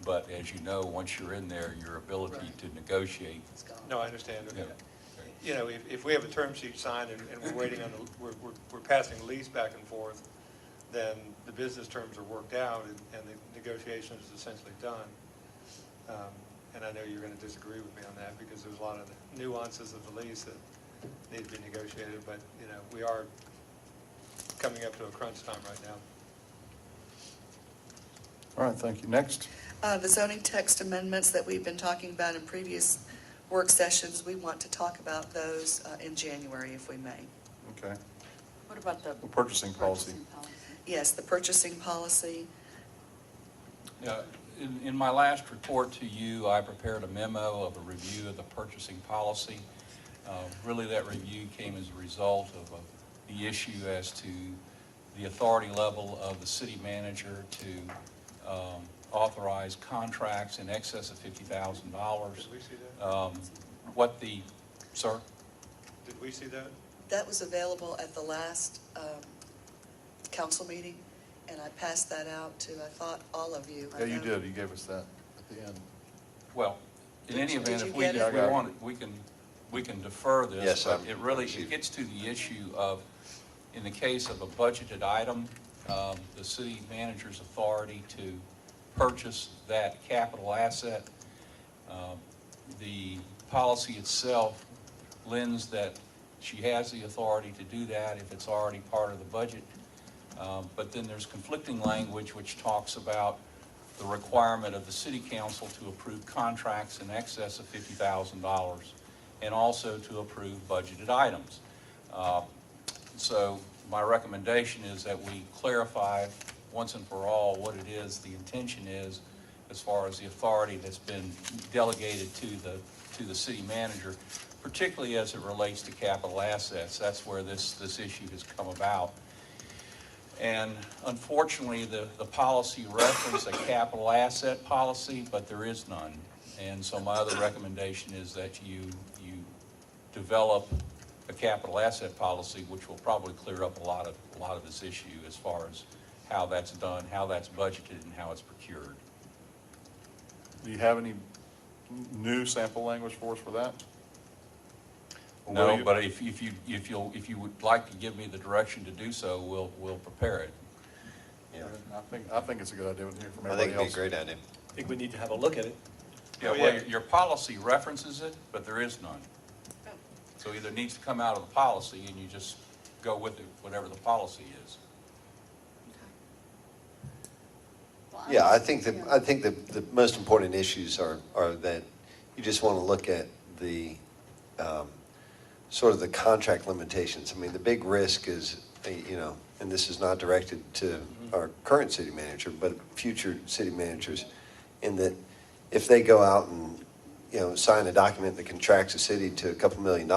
But as you know, once you're in there, your ability Right. to negotiate. It's gone. No, I understand. Yeah. You know, if we have a term sheet signed and we're waiting on, we're passing the lease back and forth, then the business terms are worked out and the negotiation is essentially done. And I know you're going to disagree with me on that because there's a lot of the nuances of the lease that need to be negotiated, but, you know, we are coming up to a crunch time right now. All right, thank you. Next. The zoning text amendments that we've been talking about in previous work sessions, we want to talk about those in January if we may. Okay. What about the? The purchasing policy. Yes, the purchasing policy. Yeah, in my last report to you, I prepared a memo of a review of the purchasing policy. Really, that review came as a result of the issue as to the authority level of the city manager to authorize contracts in excess of $50,000. Did we see that? Sir? Did we see that? That was available at the last council meeting, and I passed that out to, I thought, all of you. I Yeah, you know- did. You gave us that at the end. Well, in any Did event, you if we, get it? if we want, it, we can defer this. Yes, but I'm- it really, received. it gets to the issue of, in the case of a budgeted item, the city manager's authority to purchase that capital asset. The policy itself lends that she has the authority to do that if it's already part of the budget. But then there's conflicting language which talks about the requirement of the city council to approve contracts in excess of $50,000 and also to approve budgeted items. So my recommendation is that we clarify once and for all what it is, the intention is, as far as the authority that's been delegated to the city manager, particularly as it relates to capital assets. That's where this issue has come about. And unfortunately, the policy referenced a capital asset policy, but there is none. And so my other recommendation is that you develop a capital asset policy, which will probably clear up a lot of this issue as far as how that's done, how that's budgeted, and how it's procured. Do you have any new sample language for us for that? Or what do No, you- but if you would like to give me the direction to do so, we'll prepare it. Yeah. I think it's a good idea to hear from I everybody think it'd be a else. great idea. I think we need to have a look at it. Yeah, Oh, well, yeah. your policy references it, but there is none. So either it needs to come out of the policy and you just go with it, whatever the policy is. Yeah, I think the most important issues are that you just want to look at the, sort of the contract limitations. I mean, the big risk is, you know, and this is not directed to our current city manager, but future city managers, in that if they go out and, you know, sign a document that contracts a city to $2 million,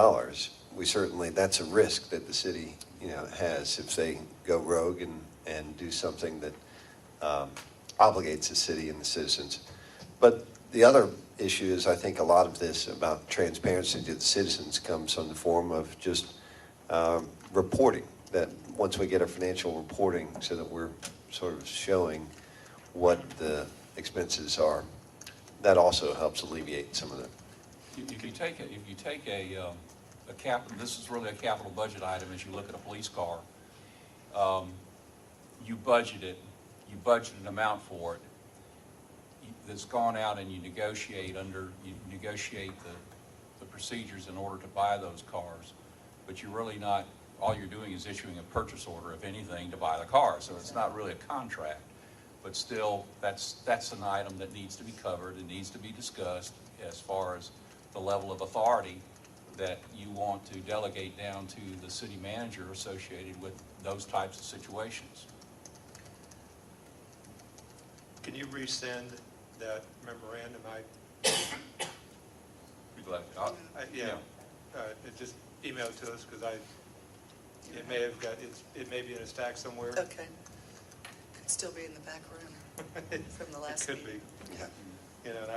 we certainly, that's a risk that the city, you know, has if they go rogue and do something that obligates the city and the citizens. But the other issue is, I think a lot of this about transparency to the citizens comes from the form of just reporting, that once we get our financial reporting so that we're sort of showing what the expenses are, that also helps alleviate some of the. If you take a capital, this is really a capital budget item as you look at a police car, you budget it, you budget an amount for it. that's gone out and you negotiate the procedures in order to buy those cars, but you're really not, all you're doing is issuing a purchase order, if anything, to buy the car, so it's not really a contract. But still, that's an item that needs to be covered and needs to be discussed as far as the level of authority that you want to delegate down to the city manager associated with those types of situations. Can you resend that memorandum? Be glad to. Yeah, just email it to us, because it may have got, it may be in a stack somewhere. Okay. Could still be in the back room from the last It meeting. could be. Yeah. You know, and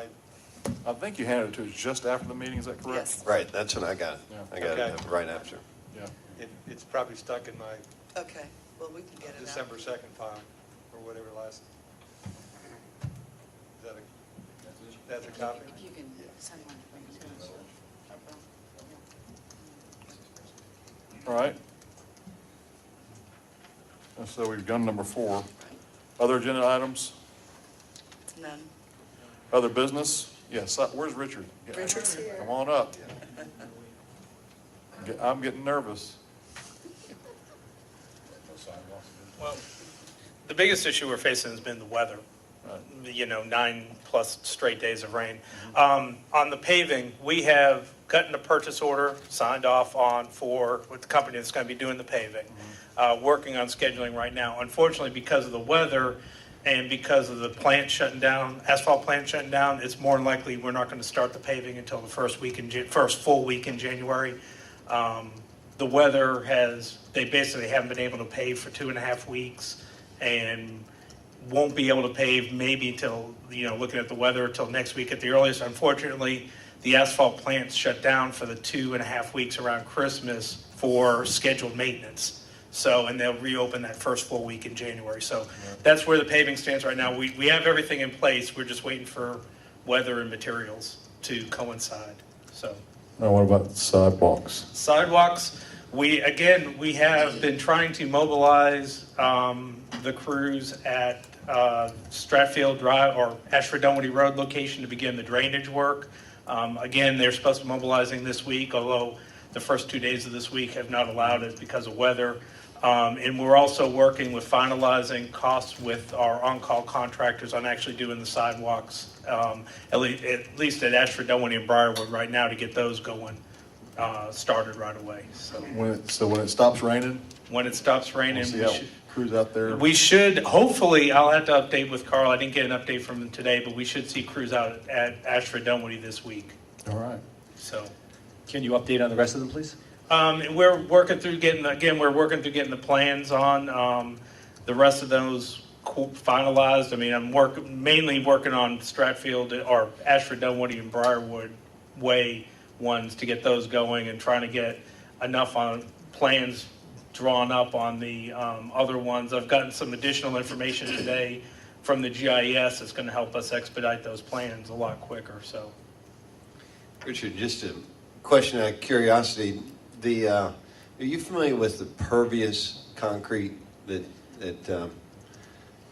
I think you handed it to us just after the meeting, is that correct? Yes. Right, that's when I got it. Yeah. I got Okay. it right after. Yeah. it's probably stuck in my Okay, well, we can get it out. December 2nd file, or whatever last. Is that that's a copy? If you can send one for me, too. All right. And so we've done number 4. Other agenda items? None. Other business? Yes, where's Richard? Yeah. Richard's here. Come on up. I'm getting nervous. Well, the biggest issue we're facing has been the weather. You know, 9+ straight days of rain. On the paving, we have gotten a purchase order signed off on with the company that's going to be doing the paving. Working on scheduling right now. Unfortunately, because of the weather and because of the plant shutting down, asphalt plant shutting down, it's more than likely we're not going to start the paving until the first full week in January. The weather they basically haven't been able to pave for 2.5 weeks, and won't be able to pave maybe till, looking at the weather, till next week at the earliest. Unfortunately, the asphalt plant's shut down for the 2.5 weeks around Christmas for scheduled maintenance. So, and they'll reopen that first full week in January. So that's where the paving stands right now. We have everything in place. We're just waiting for weather and materials to coincide, so. Now, what about sidewalks? Sidewalks, we have been trying to mobilize the crews at Stratfield Drive or Ashford Dunwoody Road location to begin the drainage work. Again, they're supposed to be mobilizing this week, although the first 2 days of this week have not allowed it because of weather. And we're also working with finalizing costs with our on-call contractors on actually doing the sidewalks, at least at Ashford, Dunwoody, and Briarwood right now, to get those going, started right away. So When it stops raining, when it stops raining, we'll see how crews out there. we should, hopefully, I'll have to update with Carl. I didn't get an update from him today, but we should see crews out at Ashford, Dunwoody this week. All right. So. Can you update on the rest of them, please? We're working through getting the plans on the rest of those finalized. I mean, I'm mainly working on Stratfield or Ashford, Dunwoody, and Briarwood Way ones to get those going, and trying to get enough on plans drawn up on the other ones. I've gotten some additional information today from the GIS that's going to help us expedite those plans a lot quicker. So, Richard, just a question out of curiosity. Are you familiar with the pervious concrete that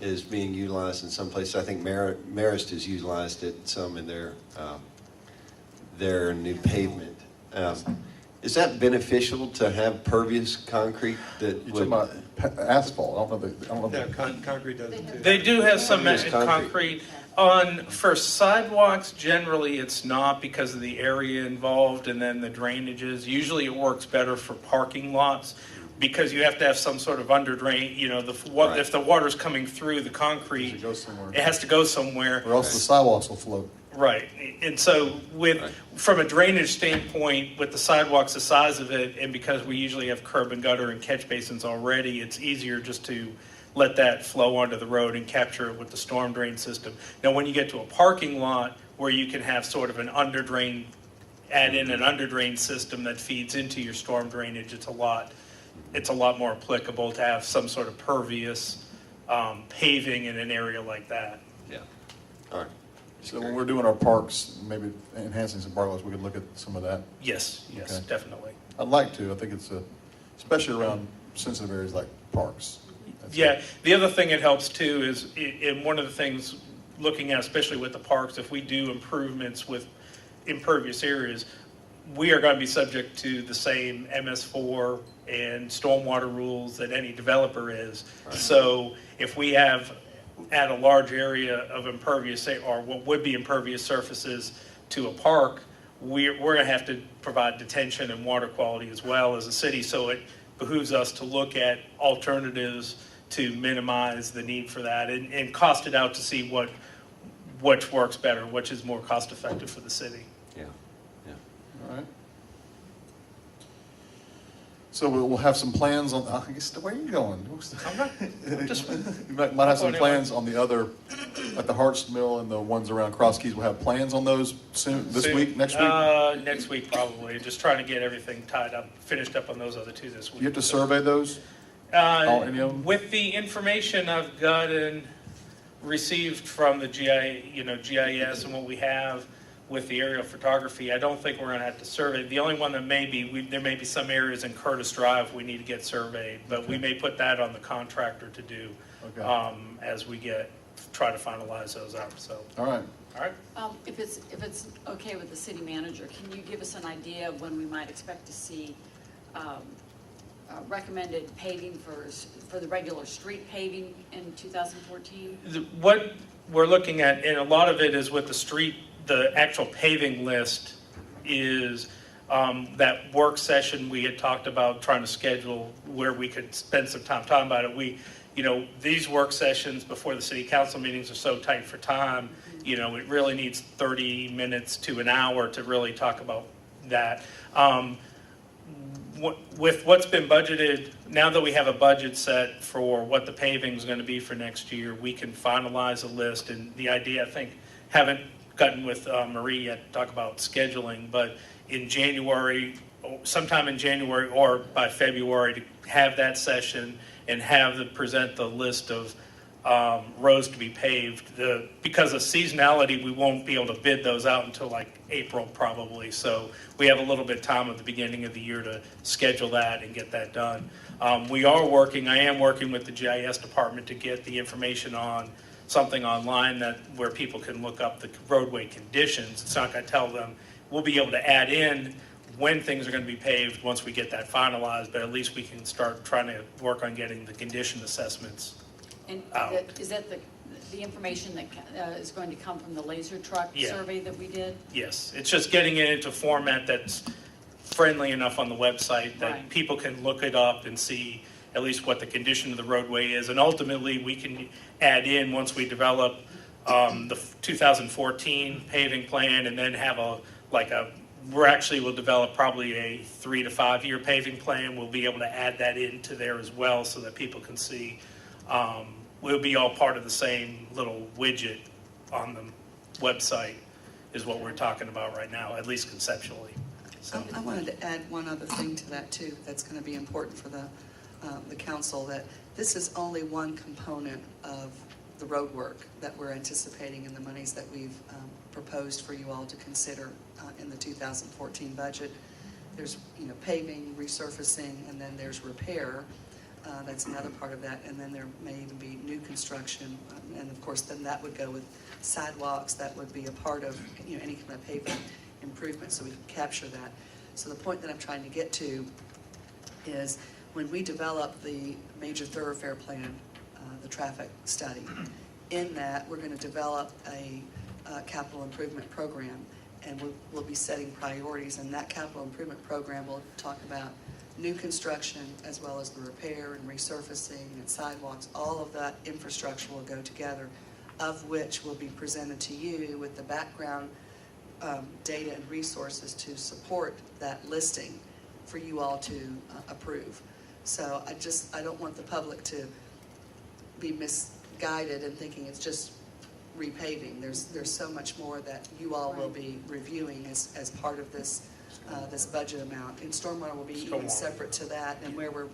is being utilized in some places? I think Marist has utilized it some in their new pavement. Is that beneficial to have pervious concrete that You're would? talking about asphalt. I don't know. Yeah, concrete does it too. they do have some Pervious concrete. For sidewalks, generally it's not because of the area involved and then the drainages. Usually it works better for parking lots because you have to have some sort of under drain, Right. if the water's coming through the concrete, It goes somewhere. it has to go somewhere. Or else the sidewalks will float. Right, and so from a drainage standpoint, with the sidewalks the size of it, and because we usually have curb and gutter and catch basins already, it's easier just to let that flow onto the road and capture it with the storm drain system. Now, when you get to a parking lot where you can have sort of an under drain, add in an under drain system that feeds into your storm drainage, it's a lot more applicable to have some sort of pervious paving in an area like that. Yeah. All right. So when we're doing our parks, maybe enhancing some park lots, we could look at some of that. Yes, Okay. definitely. I'd like to. I think it's especially around sensitive areas like parks. That's Yeah, the other thing it helps too is, and one of the things looking at, especially with the parks, if we do improvements with impervious areas, we are going to be subject to the same MS4 and stormwater rules that any developer is. So if we have add a large area of impervious, or what would be impervious surfaces to a park, we're going to have to provide detention and water quality as well as a city. So it behooves us to look at alternatives to minimize the need for that and cost it out to see which works better, which is more cost effective for the city. Yeah, yeah. All right. So we'll have some plans on, I guess, where are you going? I'm not, I'm just, You might have some Anyway. plans on the other, like the Harts Mill and the ones around Cross Keys. We'll have plans on those soon, this soon. week, next week? Next week probably, just trying to get everything tied up, finished up on those other two this week. You have to survey those? All- any of them? With the information I've gotten, received from the GIS and what we have with the aerial photography, I don't think we're gonna have to survey. The only one that may be, there may be some areas in Curtis Drive we need to get surveyed, but we may put that on the contractor to do, Okay. as we try to finalize those out, so, All right. all right? If it's okay with the city manager, can you give us an idea of when we might expect to see recommended paving for the regular street paving in 2014? What we're looking at, and a lot of it is with the street, the actual paving list is that work session we had talked about trying to schedule where we could spend some time talking about it. These work sessions before the city council meetings are so tight for time, it really needs 30 minutes to an hour to really talk about that. With what's been budgeted, now that we have a budget set for what the paving is going to be for next year, we can finalize a list. And the idea, I think, haven't gotten with Marie yet to talk about scheduling, but in January, sometime in January or by February, to have that session and present the list of roads to be paved. Because of seasonality, we won't be able to bid those out until like April probably. So we have a little bit of time at the beginning of the year to schedule that and get that done. I am working with the GIS department to get the information on something online where people can look up the roadway conditions. It's not going to tell them. We'll be able to add in when things are going to be paved once we get that finalized, but at least we can start trying to work on getting the condition assessments. And Out. is that the information that is going to come from the laser truck Yeah. survey that we did? Yes, it's just getting it into format that's friendly enough on the website that Right. people can look it up and see at least what the condition of the roadway is. And ultimately, we can add in, once we develop the 2014 paving plan, and then have we'll develop probably a 3 to 5 year paving plan. We'll be able to add that into there as well so that people can see. We'll be all part of the same little widget on the website is what we're talking about right now, at least conceptually. So, I wanted to add one other thing to that too, that's going to be important for the council, that this is only one component of the road work that we're anticipating in the monies that we've proposed for you all to consider in the 2014 budget. There's, paving, resurfacing, and then there's repair. That's another part of that. And then there may even be new construction. And of course, then that would go with sidewalks. That would be a part of, any kind of paving improvement, so we can capture that. So the point that I'm trying to get to is when we develop the major thoroughfare plan, the traffic study, in that we're going to develop a capital improvement program, and we'll be setting priorities, and that capital improvement program will talk about new construction as well as the repair and resurfacing and sidewalks. All of that infrastructure will go together, of which will be presented to you with the background data and resources to support that listing for you all to approve. So I don't want the public to be misguided in thinking it's just repaving. There's so much more that you all will be reviewing as part of this this budget amount. And stormwater will be even separate to that, and where we're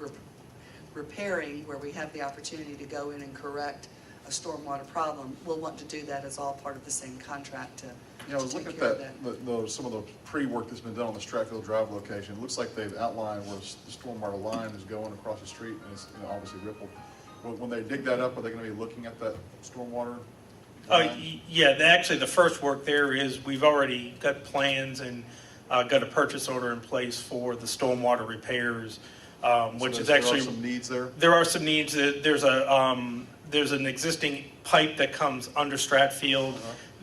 repairing, where we have the opportunity to go in and correct a stormwater problem, we'll want to do that as all part of the same contract to I was looking take at care of that, some of the pre-work that's been done on the Stratfield Drive location. It looks like they've outlined where the stormwater line is going across the street, and it's obviously rippled. When they dig that up, are they going to be looking at that stormwater Yeah, actually, the first work there is, we've already got plans and got a purchase order in place for the stormwater repairs, which So is there actually. are some needs there? There are some needs. There's an existing pipe that comes under Stratfield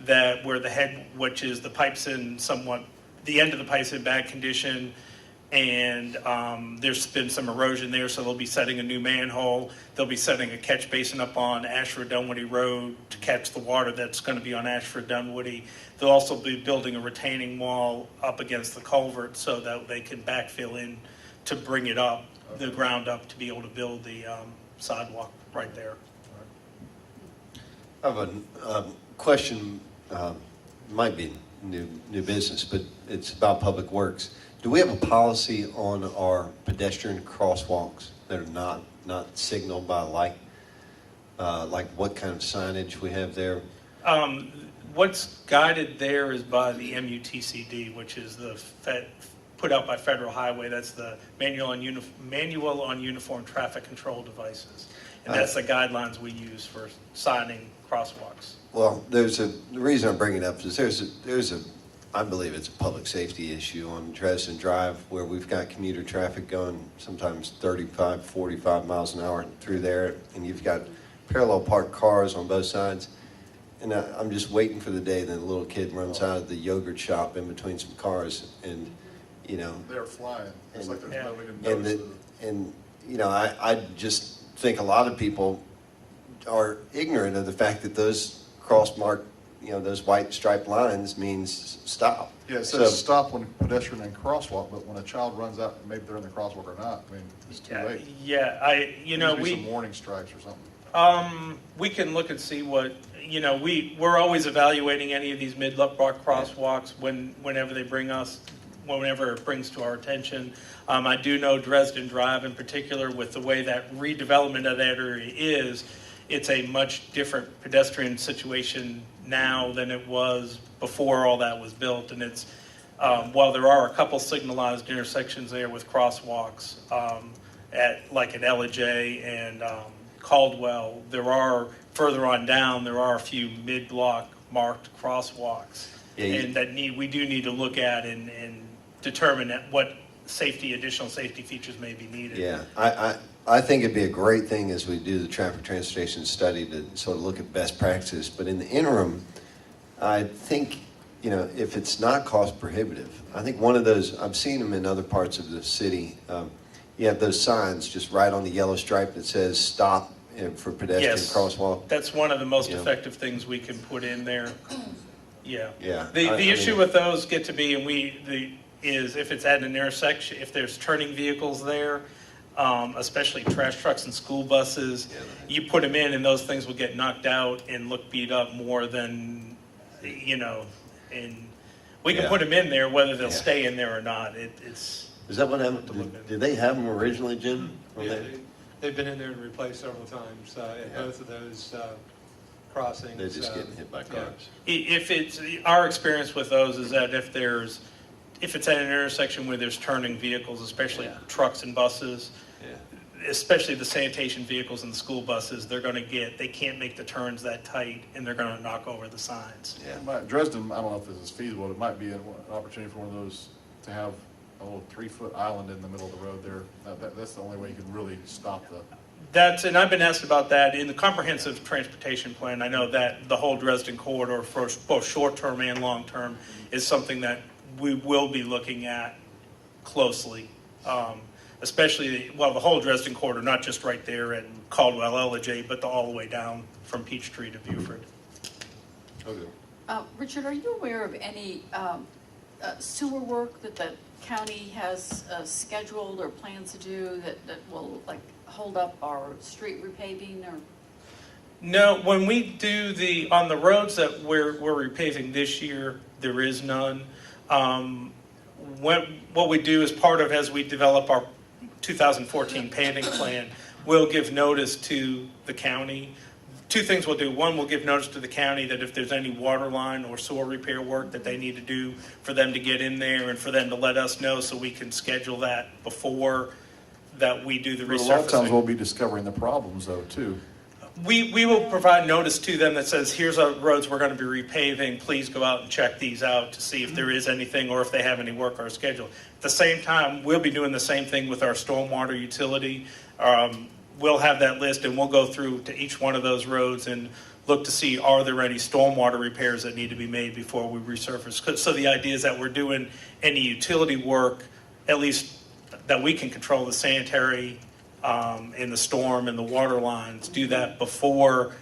that where the head, which is the pipe's in somewhat, the end of the pipe's in bad condition. And there's been some erosion there, so they'll be setting a new manhole. They'll be setting a catch basin up on Ashford-Dunwoody Road to catch the water that's going to be on Ashford-Dunwoody. They'll also be building a retaining wall up against the culvert so that they can backfill in to bring it up, the ground up, to be able to build the sidewalk right there. I have a question, might be new business, but it's about Public Works. Do we have a policy on our pedestrian crosswalks that are not signaled by light? Like what kind of signage we have there? What's guided there is by the MUTCD, which is the put out by Federal Highway. That's the Manual on Uniform Traffic Control Devices. And that's the guidelines we use for signing crosswalks. Well, the reason I'm bringing it up is there's a I believe it's a public safety issue on Dresden Drive where we've got commuter traffic going sometimes 35, 45 miles an hour through there, and you've got parallel parked cars on both sides. And I'm just waiting for the day that a little kid runs out of the yogurt shop in between some cars, and you know. They're flying. It's like there's Yeah. no way to notice And you know, I just think a lot of people are ignorant of the fact that those cross-marked, you know, those white striped lines means stop. Yeah, it So- says stop when pedestrian and crosswalk, but when a child runs out, maybe they're in the crosswalk or not, I mean, it's too late. Yeah, There needs to be some warning stripes or something. we can look and see what, we're always evaluating any of these mid-block crosswalks whenever it brings to our attention. I do know Dresden Drive in particular, with the way that redevelopment of that area is, it's a much different pedestrian situation now than it was before all that was built. And it's, while there are a couple signalized intersections there with crosswalks, at Ellijay and Caldwell, there are, further on down, there are a few mid-block marked crosswalks. And that we do need to look at and determine what additional safety features may be needed. Yeah, I think it'd be a great thing as we do the traffic transportation study to sort of look at best practices. But in the interim, I think, if it's not cost prohibitive, I think one of those, I've seen them in other parts of the city. You have those signs just right on the yellow stripe that says stop for pedestrian Yes. crosswalk. That's one of the most Yeah. effective things we can put in there. Yeah. Yeah. The issue with those get to be, is if it's at an intersection, if there's turning vehicles there, especially trash trucks and school buses, you put them in and those things will get knocked out and look beat up more than, and we can Yeah. put them in there, whether they'll Yeah. stay in there or not. It's, Is that what happened? Did they have them originally, Jim? Were Yeah, they- they've been in there and replaced several times at both of those crossings. They're just getting hit by yeah. cars. if it's, our experience with those is that if it's at an intersection where there's turning vehicles, especially trucks and buses, especially the sanitation vehicles and the school buses, they can't make the turns that tight, and they're gonna knock over the signs. Dresden, I don't know if this is feasible, it might be an opportunity for one of those to have a little 3-foot island in the middle of the road there. That's the only way you can really stop And I've been asked about that in the comprehensive transportation plan. I know that the whole Dresden corridor for both short-term and long-term is something that we will be looking at closely. Especially, the whole Dresden corridor, not just right there at Caldwell, Ellijay, but all the way down from Peachtree to Buford. Okay. Richard, are you aware of any sewer work that the county has scheduled or plans to do that will hold up our street repaving or? No, when we do on the roads that we're repaving this year, there is none. What we do as part of, as we develop our 2014 paving plan, we'll give notice to the county. Two things we'll do. One, we'll give notice to the county that if there's any water line or sewer repair work that they need to do, for them to get in there and for them to let us know so we can schedule that before that we do the But a lot of times resurfacing. we'll be discovering the problems though, too. We will provide notice to them that says, here's our roads we're going to be repaving. Please go out and check these out to see if there is anything or if they have any work on our schedule. At the same time, we'll be doing the same thing with our stormwater utility. We'll have that list and we'll go through to each one of those roads and look to see, are there any stormwater repairs that need to be made before we resurface? So the idea is that we're doing any utility work, at least that we can control the sanitary in the storm and the water lines, do that before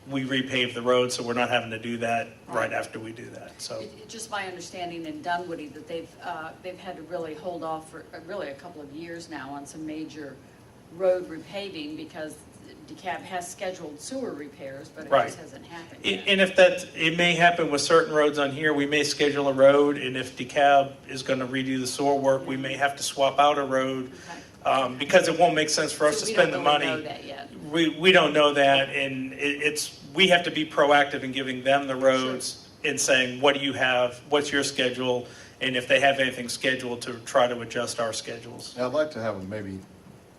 we repave the road, so we're not having to do that right after we do that, so. It's just my understanding in Dunwoody that they've had to really hold off for really a couple of years now on some major road repaving because DeKalb has scheduled sewer repairs, but it Right. just hasn't happened yet. And if it may happen with certain roads on here, we may schedule a road, and if DeKalb is gonna redo the sewer work, we may have to swap out a road, because it won't make sense for us to spend the money. So we don't really know that yet. We don't know that, and we have to be proactive in giving them the roads and saying, what do you have, what's your schedule, and if they have anything scheduled, to try to adjust our schedules. Now, I'd like to have maybe,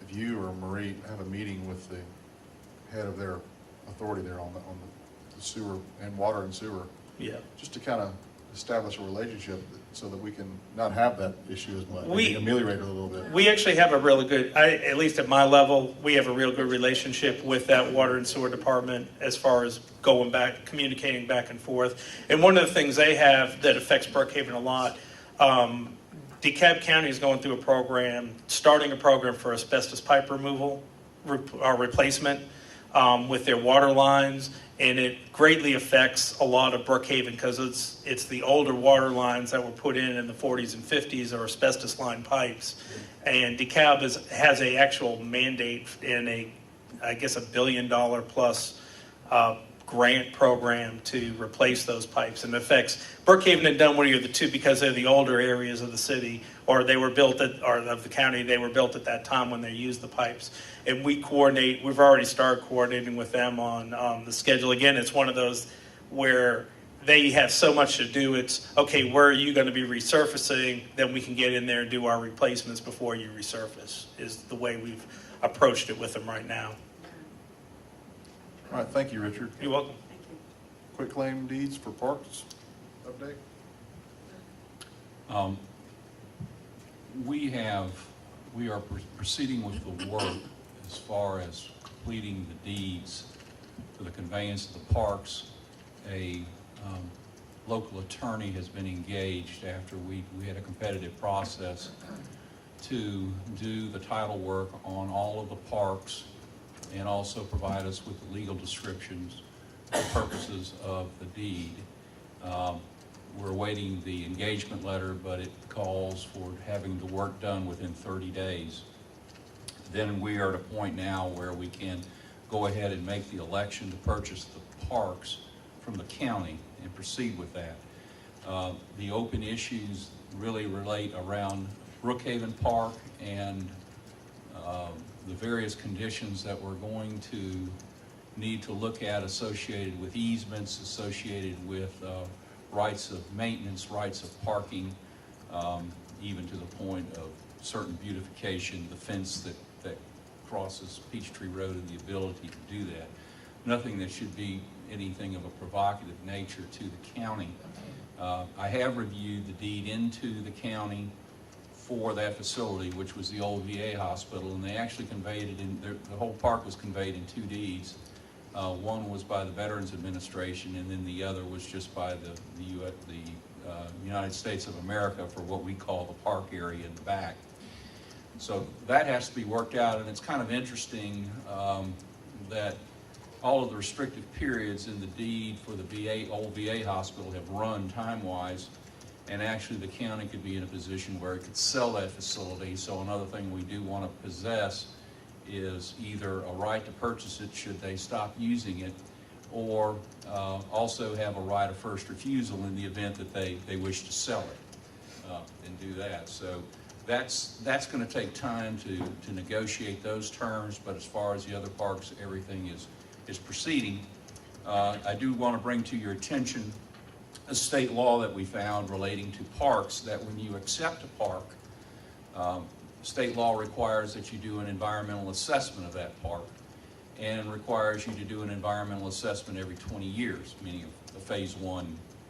if you or Marie have a meeting with the head of their authority there on the sewer and water and sewer, Yeah. just to kind of establish a relationship so that we can not have that issue as much, We- maybe ameliorate it a little bit. We actually have a really good, at least at my level, we have a real good relationship with that water and sewer department as far as going back, communicating back and forth. And one of the things they have that affects Brookhaven a lot, DeKalb County is going through a program, starting a program for asbestos pipe removal, replacement with their water lines, and it greatly affects a lot of Brookhaven because it's the older water lines that were put in the 40s and 50s are asbestos line pipes. And DeKalb has a actual mandate in I guess $1 billion plus grant program to replace those pipes, and it affects Brookhaven and Dunwoody are the two because they're the older areas of the city, or they were built or of the county. They were built at that time when they used the pipes, and we've already started coordinating with them on the schedule. Again, it's one of those where they have so much to do. It's okay, where are you going to be resurfacing? Then we can get in there and do our replacements before you resurface, is the way we've approached it with them right now. All right, thank you, Richard. You're welcome. Quick claim deeds for parks update? We are proceeding with the work as far as completing the deeds for the conveyance of the parks. A local attorney has been engaged after we had a competitive process to do the title work on all of the parks and also provide us with the legal descriptions for purposes of the deed. We're awaiting the engagement letter, but it calls for having the work done within 30 days. Then we are at a point now where we can go ahead and make the election to purchase the parks from the county and proceed with that. The open issues really relate around Brookhaven Park and the various conditions that we're going to need to look at associated with easements, associated with rights of maintenance, rights of parking, even to the point of certain beautification, the fence that crosses Peachtree Road and the ability to do that. Nothing that should be anything of a provocative nature to the county. I have reviewed the deed into the county for that facility, which was the old VA hospital, and they actually conveyed it in, the whole park was conveyed in 2 deeds. One was by the Veterans Administration, and then the other was just by the United States of America for what we call the park area in the back. So that has to be worked out, and it's kind of interesting that all of the restrictive periods in the deed for the old VA hospital have run time-wise, and actually the county could be in a position where it could sell that facility. So another thing we do want to possess is either a right to purchase it should they stop using it, or also have a right of first refusal in the event that they wish to sell it and do that. So that's going to take time to negotiate those terms, but as far as the other parks, everything is proceeding. I do want to bring to your attention a state law that we found relating to parks, that when you accept a park, state law requires that you do an environmental assessment of that park. and requires you to do an environmental assessment every 20 years, meaning a phase one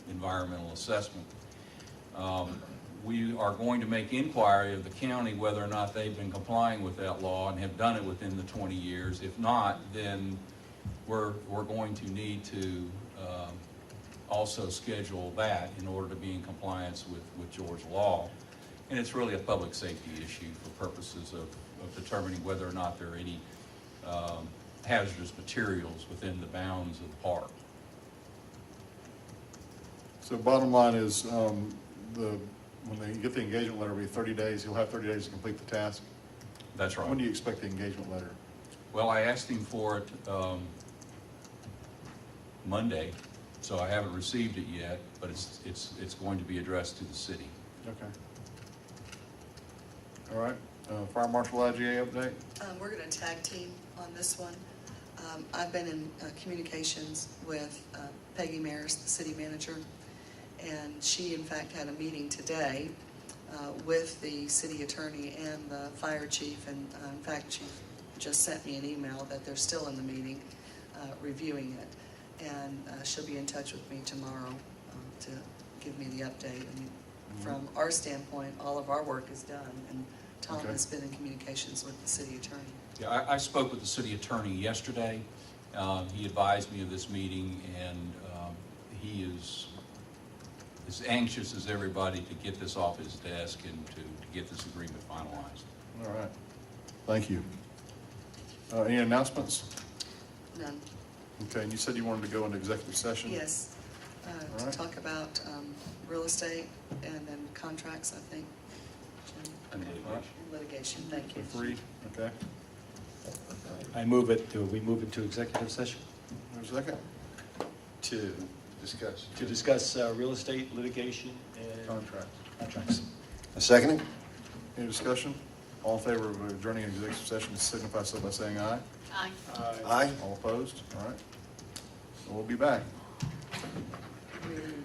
environmental assessment. We are going to make inquiry of the county whether or not they've been complying with that law and have done it within the 20 years. If not, then we're going to need to also schedule that in order to be in compliance with Georgia law. And it's really a public safety issue for purposes of determining whether or not there are any hazardous materials within the bounds of the park. So bottom line is, when they get the engagement letter, it'll be 30 days, he'll have 30 days to complete the task. That's right. When do you expect the engagement letter? Well, I asked him for it Monday, so I haven't received it yet, but it's going to be addressed to the city. Okay. All right, Fire Marshal IGA update? We're going to tag team on this one. I've been in communications with Peggy Maris, the city manager, and she in fact had a meeting today with the city attorney and the fire chief, and in fact she just sent me an email that they're still in the meeting reviewing it, and she'll be in touch with me tomorrow to give me the update. And from our standpoint, all of our work is done, and Tom Okay. has been in communications with the city attorney. Yeah, I spoke with the city attorney yesterday. He advised me of this meeting, and he is as anxious as everybody to get this off his desk and to get this agreement finalized. All right, thank you. Any announcements? None. Okay, and you said you wanted to go into executive session? Yes, All to right. talk about real estate and then contracts, I think. Jim? And Okay. litigation. And litigation, thank you. So 3, okay. I move it, we move into executive session There's a second? To discuss. to discuss real estate litigation and Contract. contracts. A second? Any discussion? All in favor of adjourning an executive session, signify so by saying aye. Aye. Aye. All opposed? All right. We'll be back. Mm.